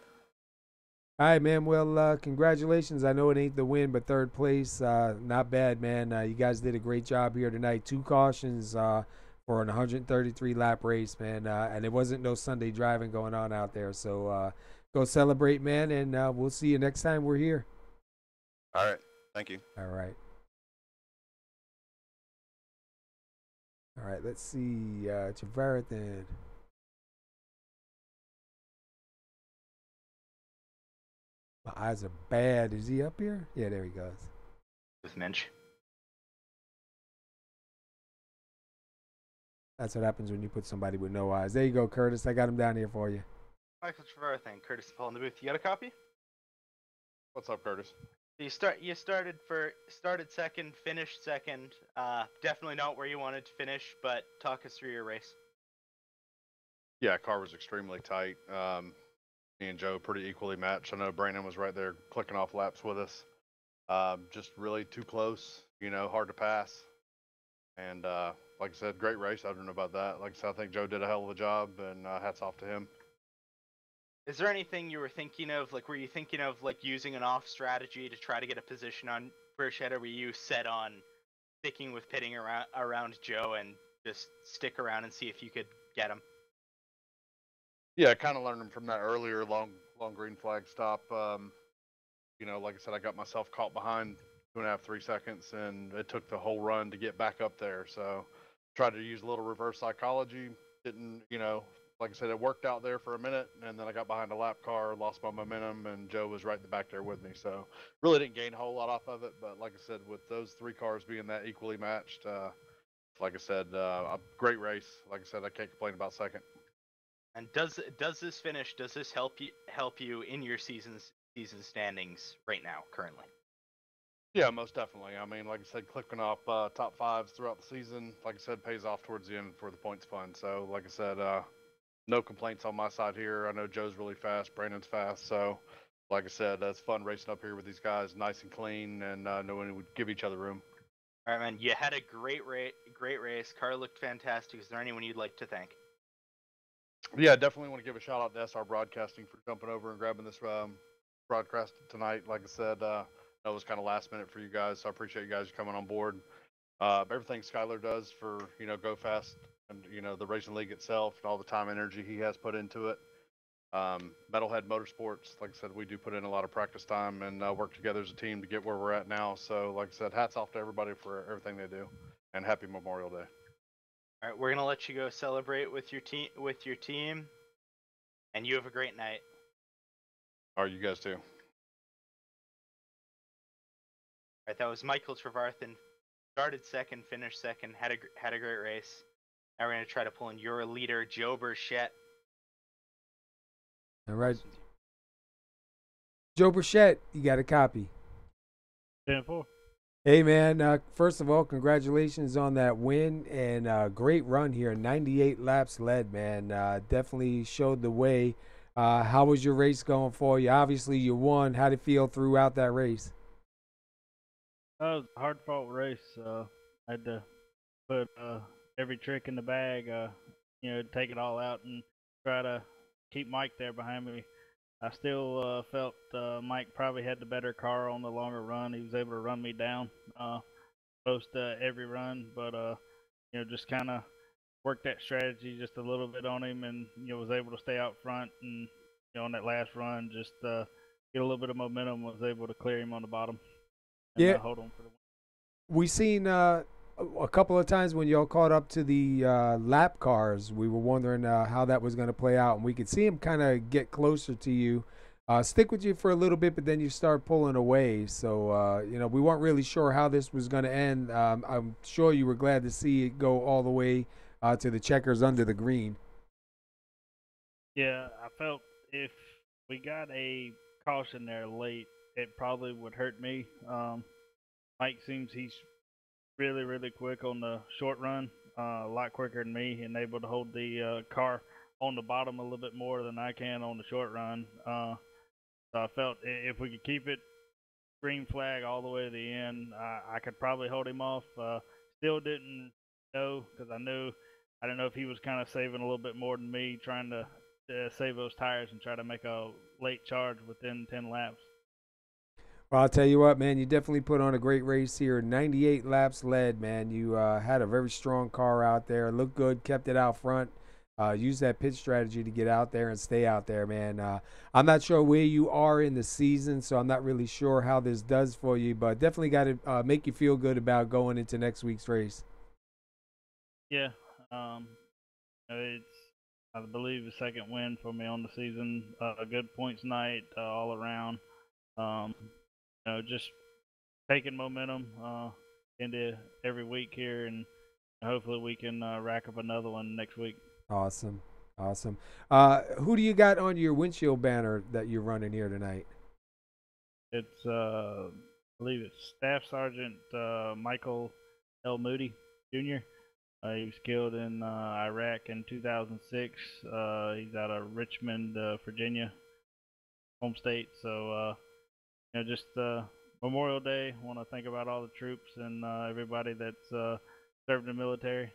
All right, man. Well, congratulations. I know it ain't the win, but third place, not bad, man. You guys did a great job here tonight. 2 cautions for an 133-lap race, man. And it wasn't no Sunday driving going on out there. So go celebrate, man, and we'll see you next time we're here. All right. Thank you. All right. All right, let's see. Trevarthen. My eyes are bad. Is he up here? Yeah, there he goes. With Minch. That's what happens when you put somebody with no eyes. There you go, Curtis. I got him down here for you. Michael Trevarthen, Curtis Paul in the booth. You got a copy? What's up, Curtis? You started second, finished second. Definitely not where you wanted to finish, but talk us through your race. Yeah, car was extremely tight. Me and Joe pretty equally matched. I know Brandon was right there clicking off laps with us. Just really too close, hard to pass. And like I said, great race. I don't know about that. Like I said, I think Joe did a hell of a job, and hats off to him. Is there anything you were thinking of, were you thinking of, using an off strategy to try to get a position on Burchett, or were you set on sticking with pitting around Joe and just stick around and see if you could get him? Yeah, I kind of learned from that earlier long green flag stop. Like I said, I got myself caught behind 2.5, 3 seconds, and it took the whole run to get back up there. So tried to use a little reverse psychology. Didn't, like I said, it worked out there for a minute, and then I got behind a lap car, lost my momentum, and Joe was right in the back there with me. So really didn't gain a whole lot off of it. But like I said, with those 3 cars being that equally matched, like I said, a great race. Like I said, I can't complain about second. And does this finish? Does this help you in your season standings right now, currently? Yeah, most definitely. I mean, like I said, clicking off top 5s throughout the season, like I said, pays off towards the end for the points fund. So, like I said, no complaints on my side here. I know Joe's really fast, Brandon's fast. So, like I said, it's fun racing up here with these guys, nice and clean, and knowing we would give each other room. All right, man. You had a great race. Car looked fantastic. Is there anyone you'd like to thank? Yeah, definitely want to give a shout out to SR Broadcasting for jumping over and grabbing this broadcast tonight. Like I said, it was kind of last minute for you guys, so I appreciate you guys coming on board. Everything Skyler does for Go Fast and the racing league itself, and all the time and energy he has put into it. Metalhead Motorsports, like I said, we do put in a lot of practice time and work together as a team to get where we're at now. So, like I said, hats off to everybody for everything they do, and happy Memorial Day. All right, we're gonna let you go celebrate with your team, and you have a great night. All right, you guys too. All right, that was Michael Trevarthen. Started second, finished second, had a great race. Now we're gonna try to pull in your leader, Joe Burchett. All right, Joe Burchett, you got a copy. 10-4. Hey, man, first of all, congratulations on that win and great run here. 98 laps led, man. Definitely showed the way. How was your race going for you? Obviously, you won. How did it feel throughout that race? It was a hard-fought race. I had to put every trick in the bag, take it all out and try to keep Mike there behind me. I still felt Mike probably had the better car on the longer run. He was able to run me down most every run, but just kind of worked that strategy just a little bit on him, and was able to stay out front. And on that last run, just get a little bit of momentum. Was able to clear him on the bottom. And, yeah, hold on for the win. We seen a couple of times when y'all caught up to the lap cars, we were wondering how that was going to play out, and we could see him kind of get closer to you, stick with you for a little bit, but then you start pulling away. So, we weren't really sure how this was going to end. I'm sure you were glad to see it go all the way to the checkers under the green. Yeah, I felt if we got a caution there late, it probably would hurt me. Mike seems he's really, really quick on the short run, a lot quicker than me, and able to hold the car on the bottom a little bit more than I can on the short run. So I felt if we could keep it green flag all the way to the end, I could probably hold him off. Still didn't know because I didn't know if he was kind of saving a little bit more than me, trying to save those tires and try to make a late charge within 10 laps. Well, I'll tell you what, man, you definitely put on a great race here. 98 laps led, man. You had a very strong car out there. Looked good, kept it out front. use that pit strategy to get out there and stay out there, man. I'm not sure where you are in the season, so I'm not really sure how this does for you, but definitely got to make you feel good about going into next week's race. Yeah, it's I believe the second win for me on the season. A good points night all around. Just taking momentum into every week here, and hopefully we can rack up another one next week. Awesome. Who do you got on your windshield banner that you're running here tonight? It's I believe it's Staff Sergeant Michael L. Moody Jr. He was killed in Iraq in 2006. He's out of Richmond, Virginia, home state. So, just Memorial Day. Want to think about all the troops and everybody that's served in the military.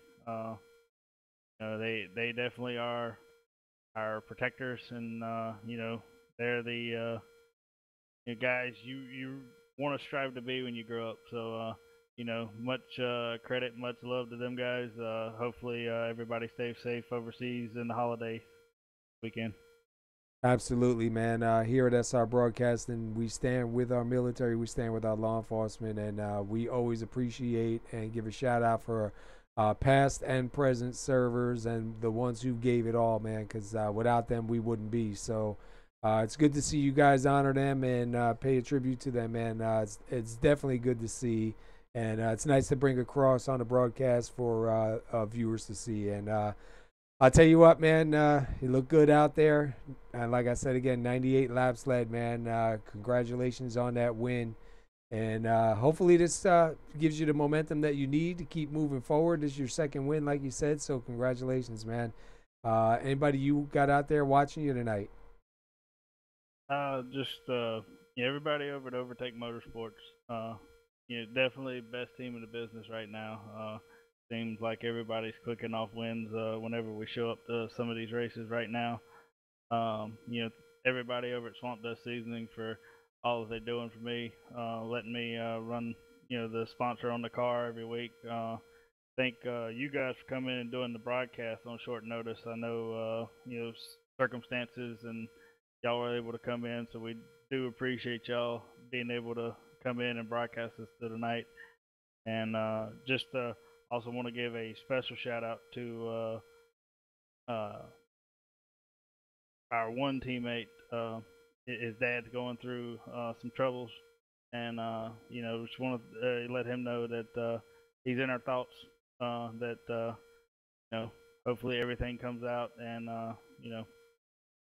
They definitely are our protectors, and they're the guys you want to strive to be when you grow up. So. Much credit, much love to them guys. Hopefully, everybody stays safe overseas in the holiday weekend. Absolutely, man. Here at SR Broadcasting, we stand with our military, we stand with our law enforcement, and we always appreciate and give a shout out for past and present servers and the ones who gave it all, man, because without them, we wouldn't be. So it's good to see you guys honor them and pay a tribute to them, man. It's definitely good to see. And it's nice to bring across on the broadcast for viewers to see. And I'll tell you what, man, you look good out there. And like I said again, 98 laps led, man. Congratulations on that win. And hopefully this gives you the momentum that you need to keep moving forward. This is your second win, like you said. So congratulations, man. Anybody you got out there watching you tonight? Everybody over at Overtake Motorsports. Definitely best team in the business right now. Seems like everybody's clicking off wins whenever we show up to some of these races right now. Everybody over at Swamp Dust Seasoning for all that they're doing for me, letting me run, the sponsor on the car every week. Thank you guys for coming in and doing the broadcast on short notice. I know, circumstances, and y'all were able to come in, so we do appreciate y'all being able to come in and broadcast this to tonight. And also want to give a special shout out to our one teammate. His dad's going through some troubles, and just want to let him know that he's in our thoughts. Hopefully everything comes out, and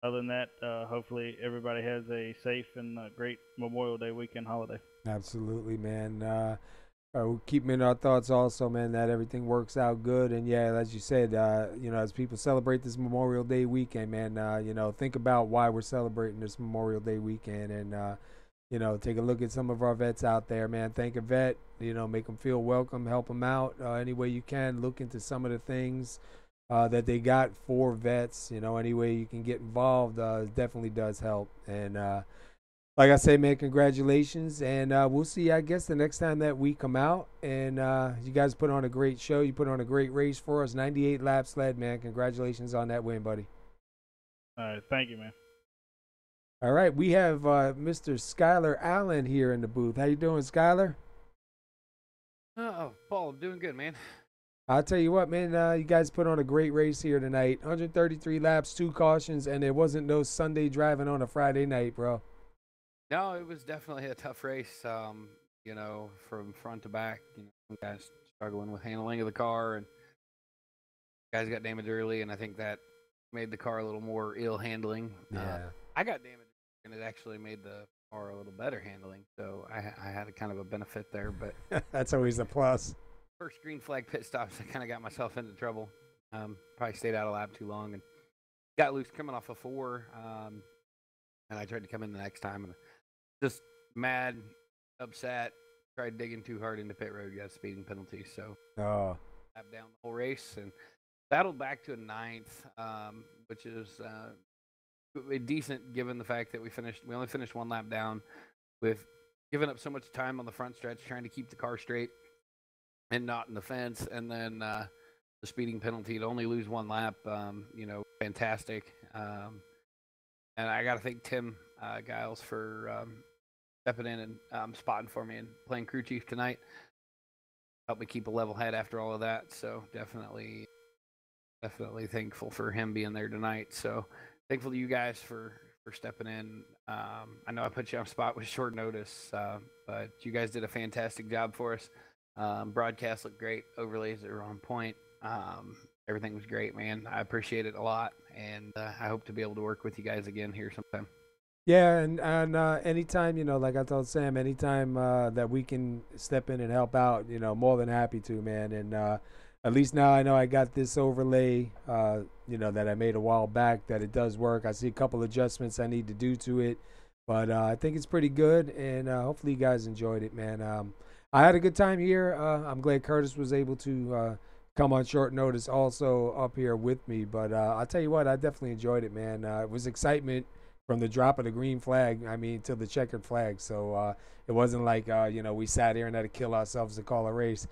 other than that, hopefully everybody has a safe and great Memorial Day weekend holiday. Absolutely, man. We'll keep them in our thoughts also, man, that everything works out good. And, yeah, as you said, as people celebrate this Memorial Day weekend, man, think about why we're celebrating this Memorial Day weekend. And, take a look at some of our vets out there, man. Thank a vet, make them feel welcome, help them out any way you can. Look into some of the things that they got for vets, any way you can get involved definitely does help. And like I say, man, congratulations, and we'll see, I guess, the next time that we come out. And you guys put on a great show. You put on a great race for us. 98 laps led, man. Congratulations on that win, buddy. All right, thank you, man. All right, we have Mr. Skyler Allen here in the booth. How you doing, Skyler? Oh, Paul, I'm doing good, man. I'll tell you what, man, you guys put on a great race here tonight. 133 laps, 2 cautions, and there wasn't no Sunday driving on a Friday night, bro. No, it was definitely a tough race, from front to back. Guys struggling with handling of the car, and guys got damaged early, and I think that made the car a little more ill handling. Yeah. I got damaged, and it actually made the car a little better handling, so I had a kind of a benefit there. But that's always a plus. First green flag pit stops, I kind of got myself into trouble. Probably stayed out of lap too long and got loose coming off a 4. And I tried to come in the next time, and just mad, upset, tried digging too hard into pit road, got a speeding penalty. So lapped down the whole race and battled back to a 9th, which is decent given the fact that we only finished 1 lap down, with giving up so much time on the front stretch trying to keep the car straight and not in the fence, and then the speeding penalty to only lose 1 lap. Fantastic. And I got to thank Tim Giles for stepping in and spotting for me and playing crew chief tonight. Helped me keep a level head after all of that. So definitely thankful for him being there tonight. So thankful to you guys for stepping in. I know I put you on spot with short notice, but you guys did a fantastic job for us. Broadcast looked great. Overlays are on point. Everything was great, man. I appreciate it a lot, and I hope to be able to work with you guys again here sometime. Yeah, and anytime, like I told Sam, anytime that we can step in and help out, more than happy to, man. And at least now I know I got this overlay, that I made a while back, that it does work. I see a couple adjustments I need to do to it, but I think it's pretty good, and hopefully you guys enjoyed it, man. I had a good time here. I'm glad Curtis was able to come on short notice also up here with me, but I'll tell you what, I definitely enjoyed it, man. It was excitement from the drop of the green flag, to the checkered flag. So it wasn't like, we sat here and had to kill ourselves to call a race.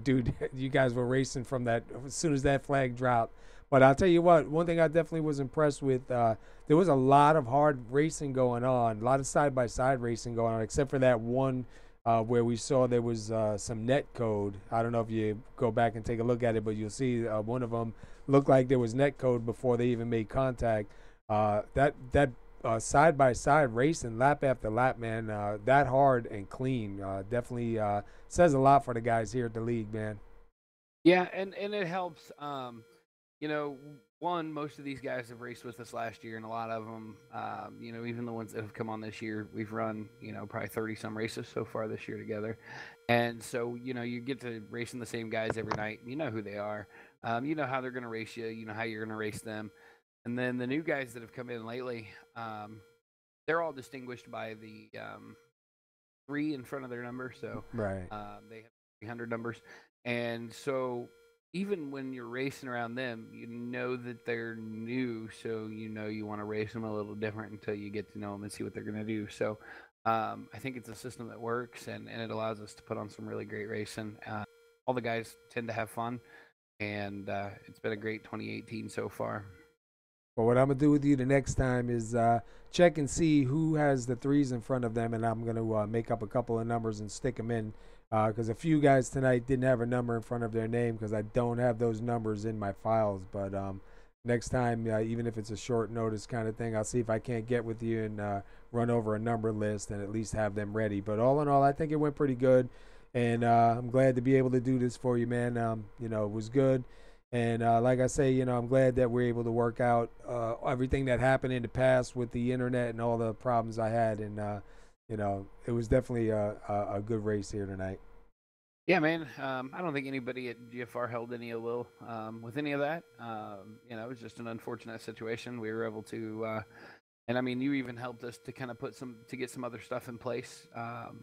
Dude, you guys were racing from that as soon as that flag dropped. But I'll tell you what, one thing I definitely was impressed with, there was a lot of hard racing going on, a lot of side-by-side racing going on, except for that one where we saw there was some net code. I don't know if you go back and take a look at it, but you'll see one of them looked like there was net code before they even made contact. That side-by-side racing, lap after lap, man, that hard and clean, definitely says a lot for the guys here at the league, man. Yeah, and it helps. One, most of these guys have raced with us last year, and a lot of them, even the ones that have come on this year, we've run, probably 30-some races so far this year together. And so, you get to racing the same guys every night. You know who they are. You know how they're going to race you. You know how you're going to race them. And then the new guys that have come in lately, they're all distinguished by the 3 in front of their number. So right. They have 300 numbers. And so even when you're racing around them, you know that they're new. So you want to race them a little different until you get to know them and see what they're going to do. So I think it's a system that works, and it allows us to put on some really great racing. All the guys tend to have fun, and it's been a great 2018 so far. Well, what I'm going to do with you the next time is check and see who has the 3s in front of them, and I'm going to make up a couple of numbers and stick them in, because a few guys tonight didn't have a number in front of their name because I don't have those numbers in my files. But next time, even if it's a short notice kind of thing, I'll see if I can't get with you and run over a number list and at least have them ready. But all in all, I think it went pretty good, and I'm glad to be able to do this for you, man. It was good. And like I say, I'm glad that we're able to work out everything that happened in the past with the internet and all the problems I had. And, it was definitely a good race here tonight. Yeah, man. I don't think anybody at GFR held any ill will with any of that. It was just an unfortunate situation. We were able to, and I mean, you even helped us to kind of get some other stuff in place as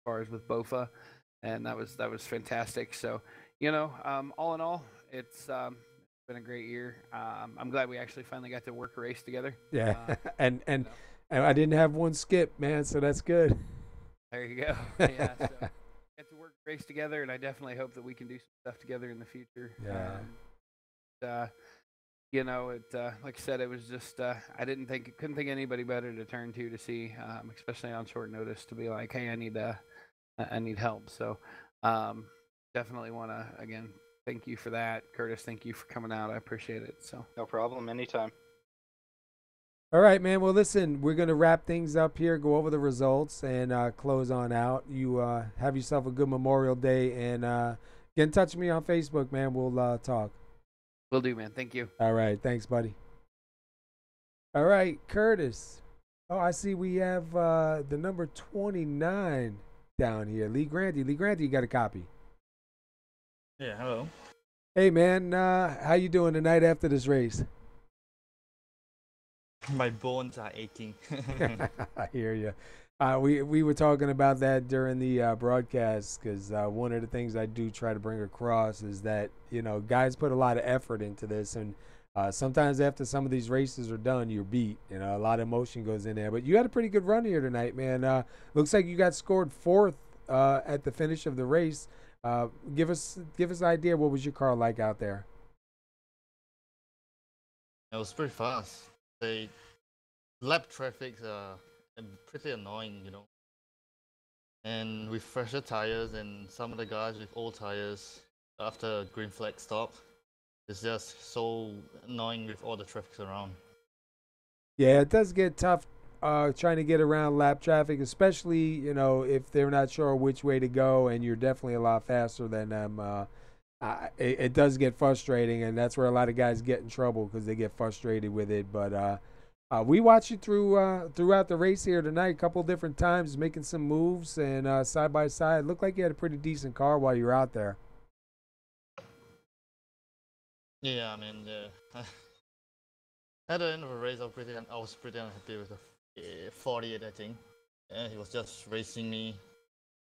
far as with BOFA. And that was fantastic. So, all in all, it's been a great year. I'm glad we actually finally got to work a race together. Yeah, and I didn't have one skip, man, so that's good. There you go. Yeah, so got to work a race together, and I definitely hope that we can do some stuff together in the future. Yeah. Like I said, it was just I couldn't think of anybody better to turn to see, especially on short notice, to be like, hey, I need help. So definitely want to again. Thank you for that. Curtis, thank you for coming out. I appreciate it. So No problem. Anytime. All right, man. Well, listen, we're going to wrap things up here, go over the results, and close on out. You have yourself a good Memorial Day, and get in touch with me on Facebook, man. We'll talk. Will do, man. Thank you. All right. Thanks, buddy. All right, Curtis. Oh, I see we have the number 29 down here. Lee Grandy. Lee Grandy, you got a copy. Yeah, hello. Hey, man, how you doing tonight after this race? My bones are aching. I hear you. We were talking about that during the broadcast, because one of the things I do try to bring across is that, guys put a lot of effort into this, and sometimes after some of these races are done, you're beat. A lot of emotion goes in there. But you had a pretty good run here tonight, man. Looks like you got scored 4th at the finish of the race. Give us an idea. What was your car like out there? It was pretty fast. The lap traffic pretty annoying, you know. And with fresher tires and some of the guys with old tires after a green flag stop, it's just so annoying with all the traffic around. Yeah, it does get tough trying to get around lap traffic, especially, you know, if they're not sure which way to go and you're definitely a lot faster than them. It does get frustrating, and that's where a lot of guys get in trouble because they get frustrated with it. But we watched you throughout the race here tonight, a couple different times, making some moves and side by side. It looked like you had a pretty decent car while you were out there. Yeah, I mean, at the end of the race, I was pretty unhappy with the 48, I think. And he was just racing me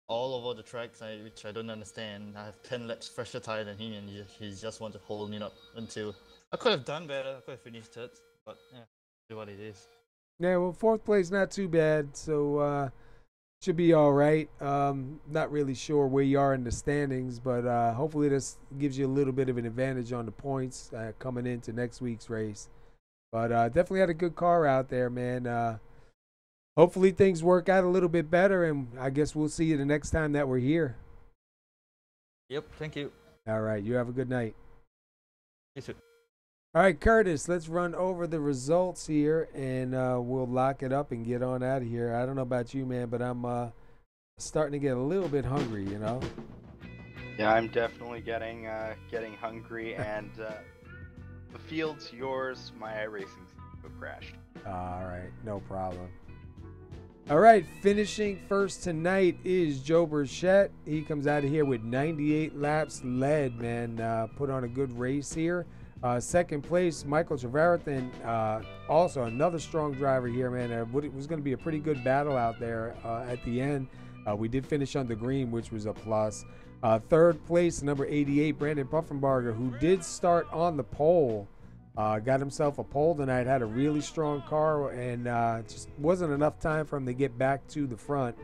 all over the tracks, which I don't understand. I have 10 laps fresher tire than him, and he just wanted to hold me up until I could have done better. I could have finished third, but yeah, do what it is. Yeah, well, fourth place not too bad, so should be all right. Not really sure where you are in the standings, but hopefully this gives you a little bit of an advantage on the points coming into next week's race. But definitely had a good car out there, man. Hopefully things work out a little bit better, and I guess we'll see you the next time that we're here. Yep, thank you. All right, you have a good night. You too. All right, Curtis, let's run over the results here, and we'll lock it up and get on out of here. I don't know about you, man, but I'm starting to get a little bit hungry, you know? Yeah, I'm definitely getting hungry, and the field's yours. My iRacing seems to have crashed. All right, no problem. All right, finishing first tonight is Joe Burchett. He comes out of here with 98 laps led, man. Put on a good race here. Second place, Michael Trevarthen, also another strong driver here, man. It was going to be a pretty good battle out there at the end. We did finish on the green, which was a plus. Third place, number 88, Brandon Puffenbarger, who did start on the pole. Got himself a pole tonight, had a really strong car, and just wasn't enough time for him to get back to the front.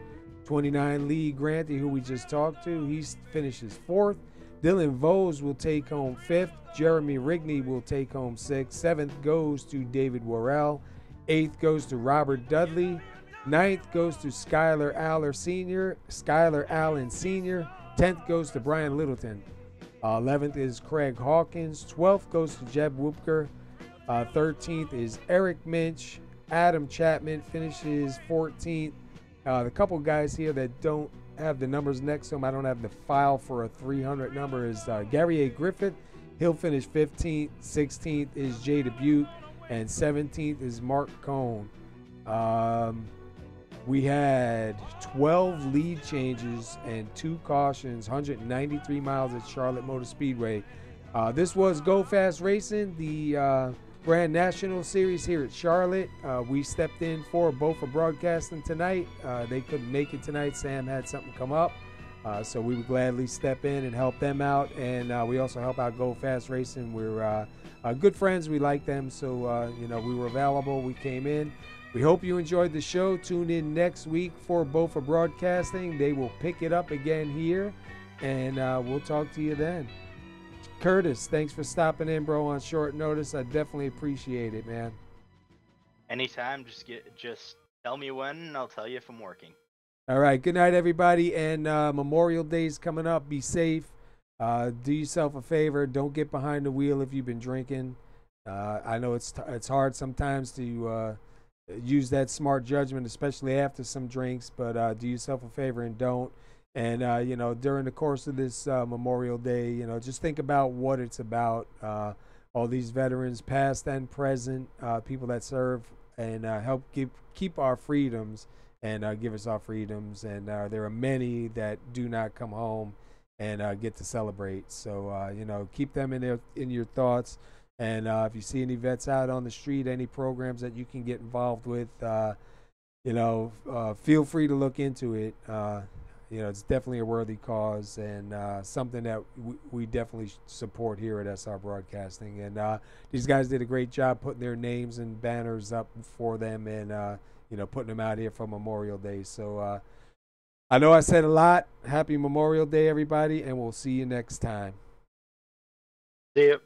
29, Lee Granty, who we just talked to, he finishes fourth. Dylan Vose will take home fifth. Jeremy Rigney will take home sixth. Seventh goes to David Worrell. Eighth goes to Robert Dudley. Ninth goes to Skylar Allen Sr. 10th goes to Brian Littleton. 11th is Craig Hawkins. 12th goes to Jeb Woopker. 13th is Eric Minch. Adam Chapman finishes 14th. The couple guys here that don't have the numbers next to him, I don't have the file for a 300 number, is Gary A. Griffith. He'll finish 15th. 16th is Jay Dubuque. And 17th is Mark Cohn. We had 12 lead changes and 2 cautions, 193 miles at Charlotte Motor Speedway. This was Go Fast Racing, the Grand National Series here at Charlotte. We stepped in for Bofa Broadcasting tonight. They couldn't make it tonight. Sam had something come up. So we would gladly step in and help them out. And we also help out Go Fast Racing. We're good friends. We like them. So, we were available. We came in. We hope you enjoyed the show. Tune in next week for Bofa Broadcasting. They will pick it up again here. And we'll talk to you then. Curtis, thanks for stopping in, bro, on short notice. I definitely appreciate it, man. Anytime, just tell me when, and I'll tell you if I'm working. All right, good night, everybody. And Memorial Day's coming up. Be safe. Do yourself a favor. Don't get behind the wheel if you've been drinking. I know it's hard sometimes to use that smart judgment, especially after some drinks. But do yourself a favor and don't. And, during the course of this Memorial Day, just think about what it's about. All these veterans, past and present, people that serve and help keep our freedoms and give us our freedoms. And there are many that do not come home and get to celebrate. So, keep them in your thoughts. And if you see any vets out on the street, any programs that you can get involved with, feel free to look into it. It's definitely a worthy cause and something that we definitely support here at SR Broadcasting. And these guys did a great job putting their names and banners up for them and, putting them out here for Memorial Day. So I know I said a lot. Happy Memorial Day, everybody, and we'll see you next time. See ya.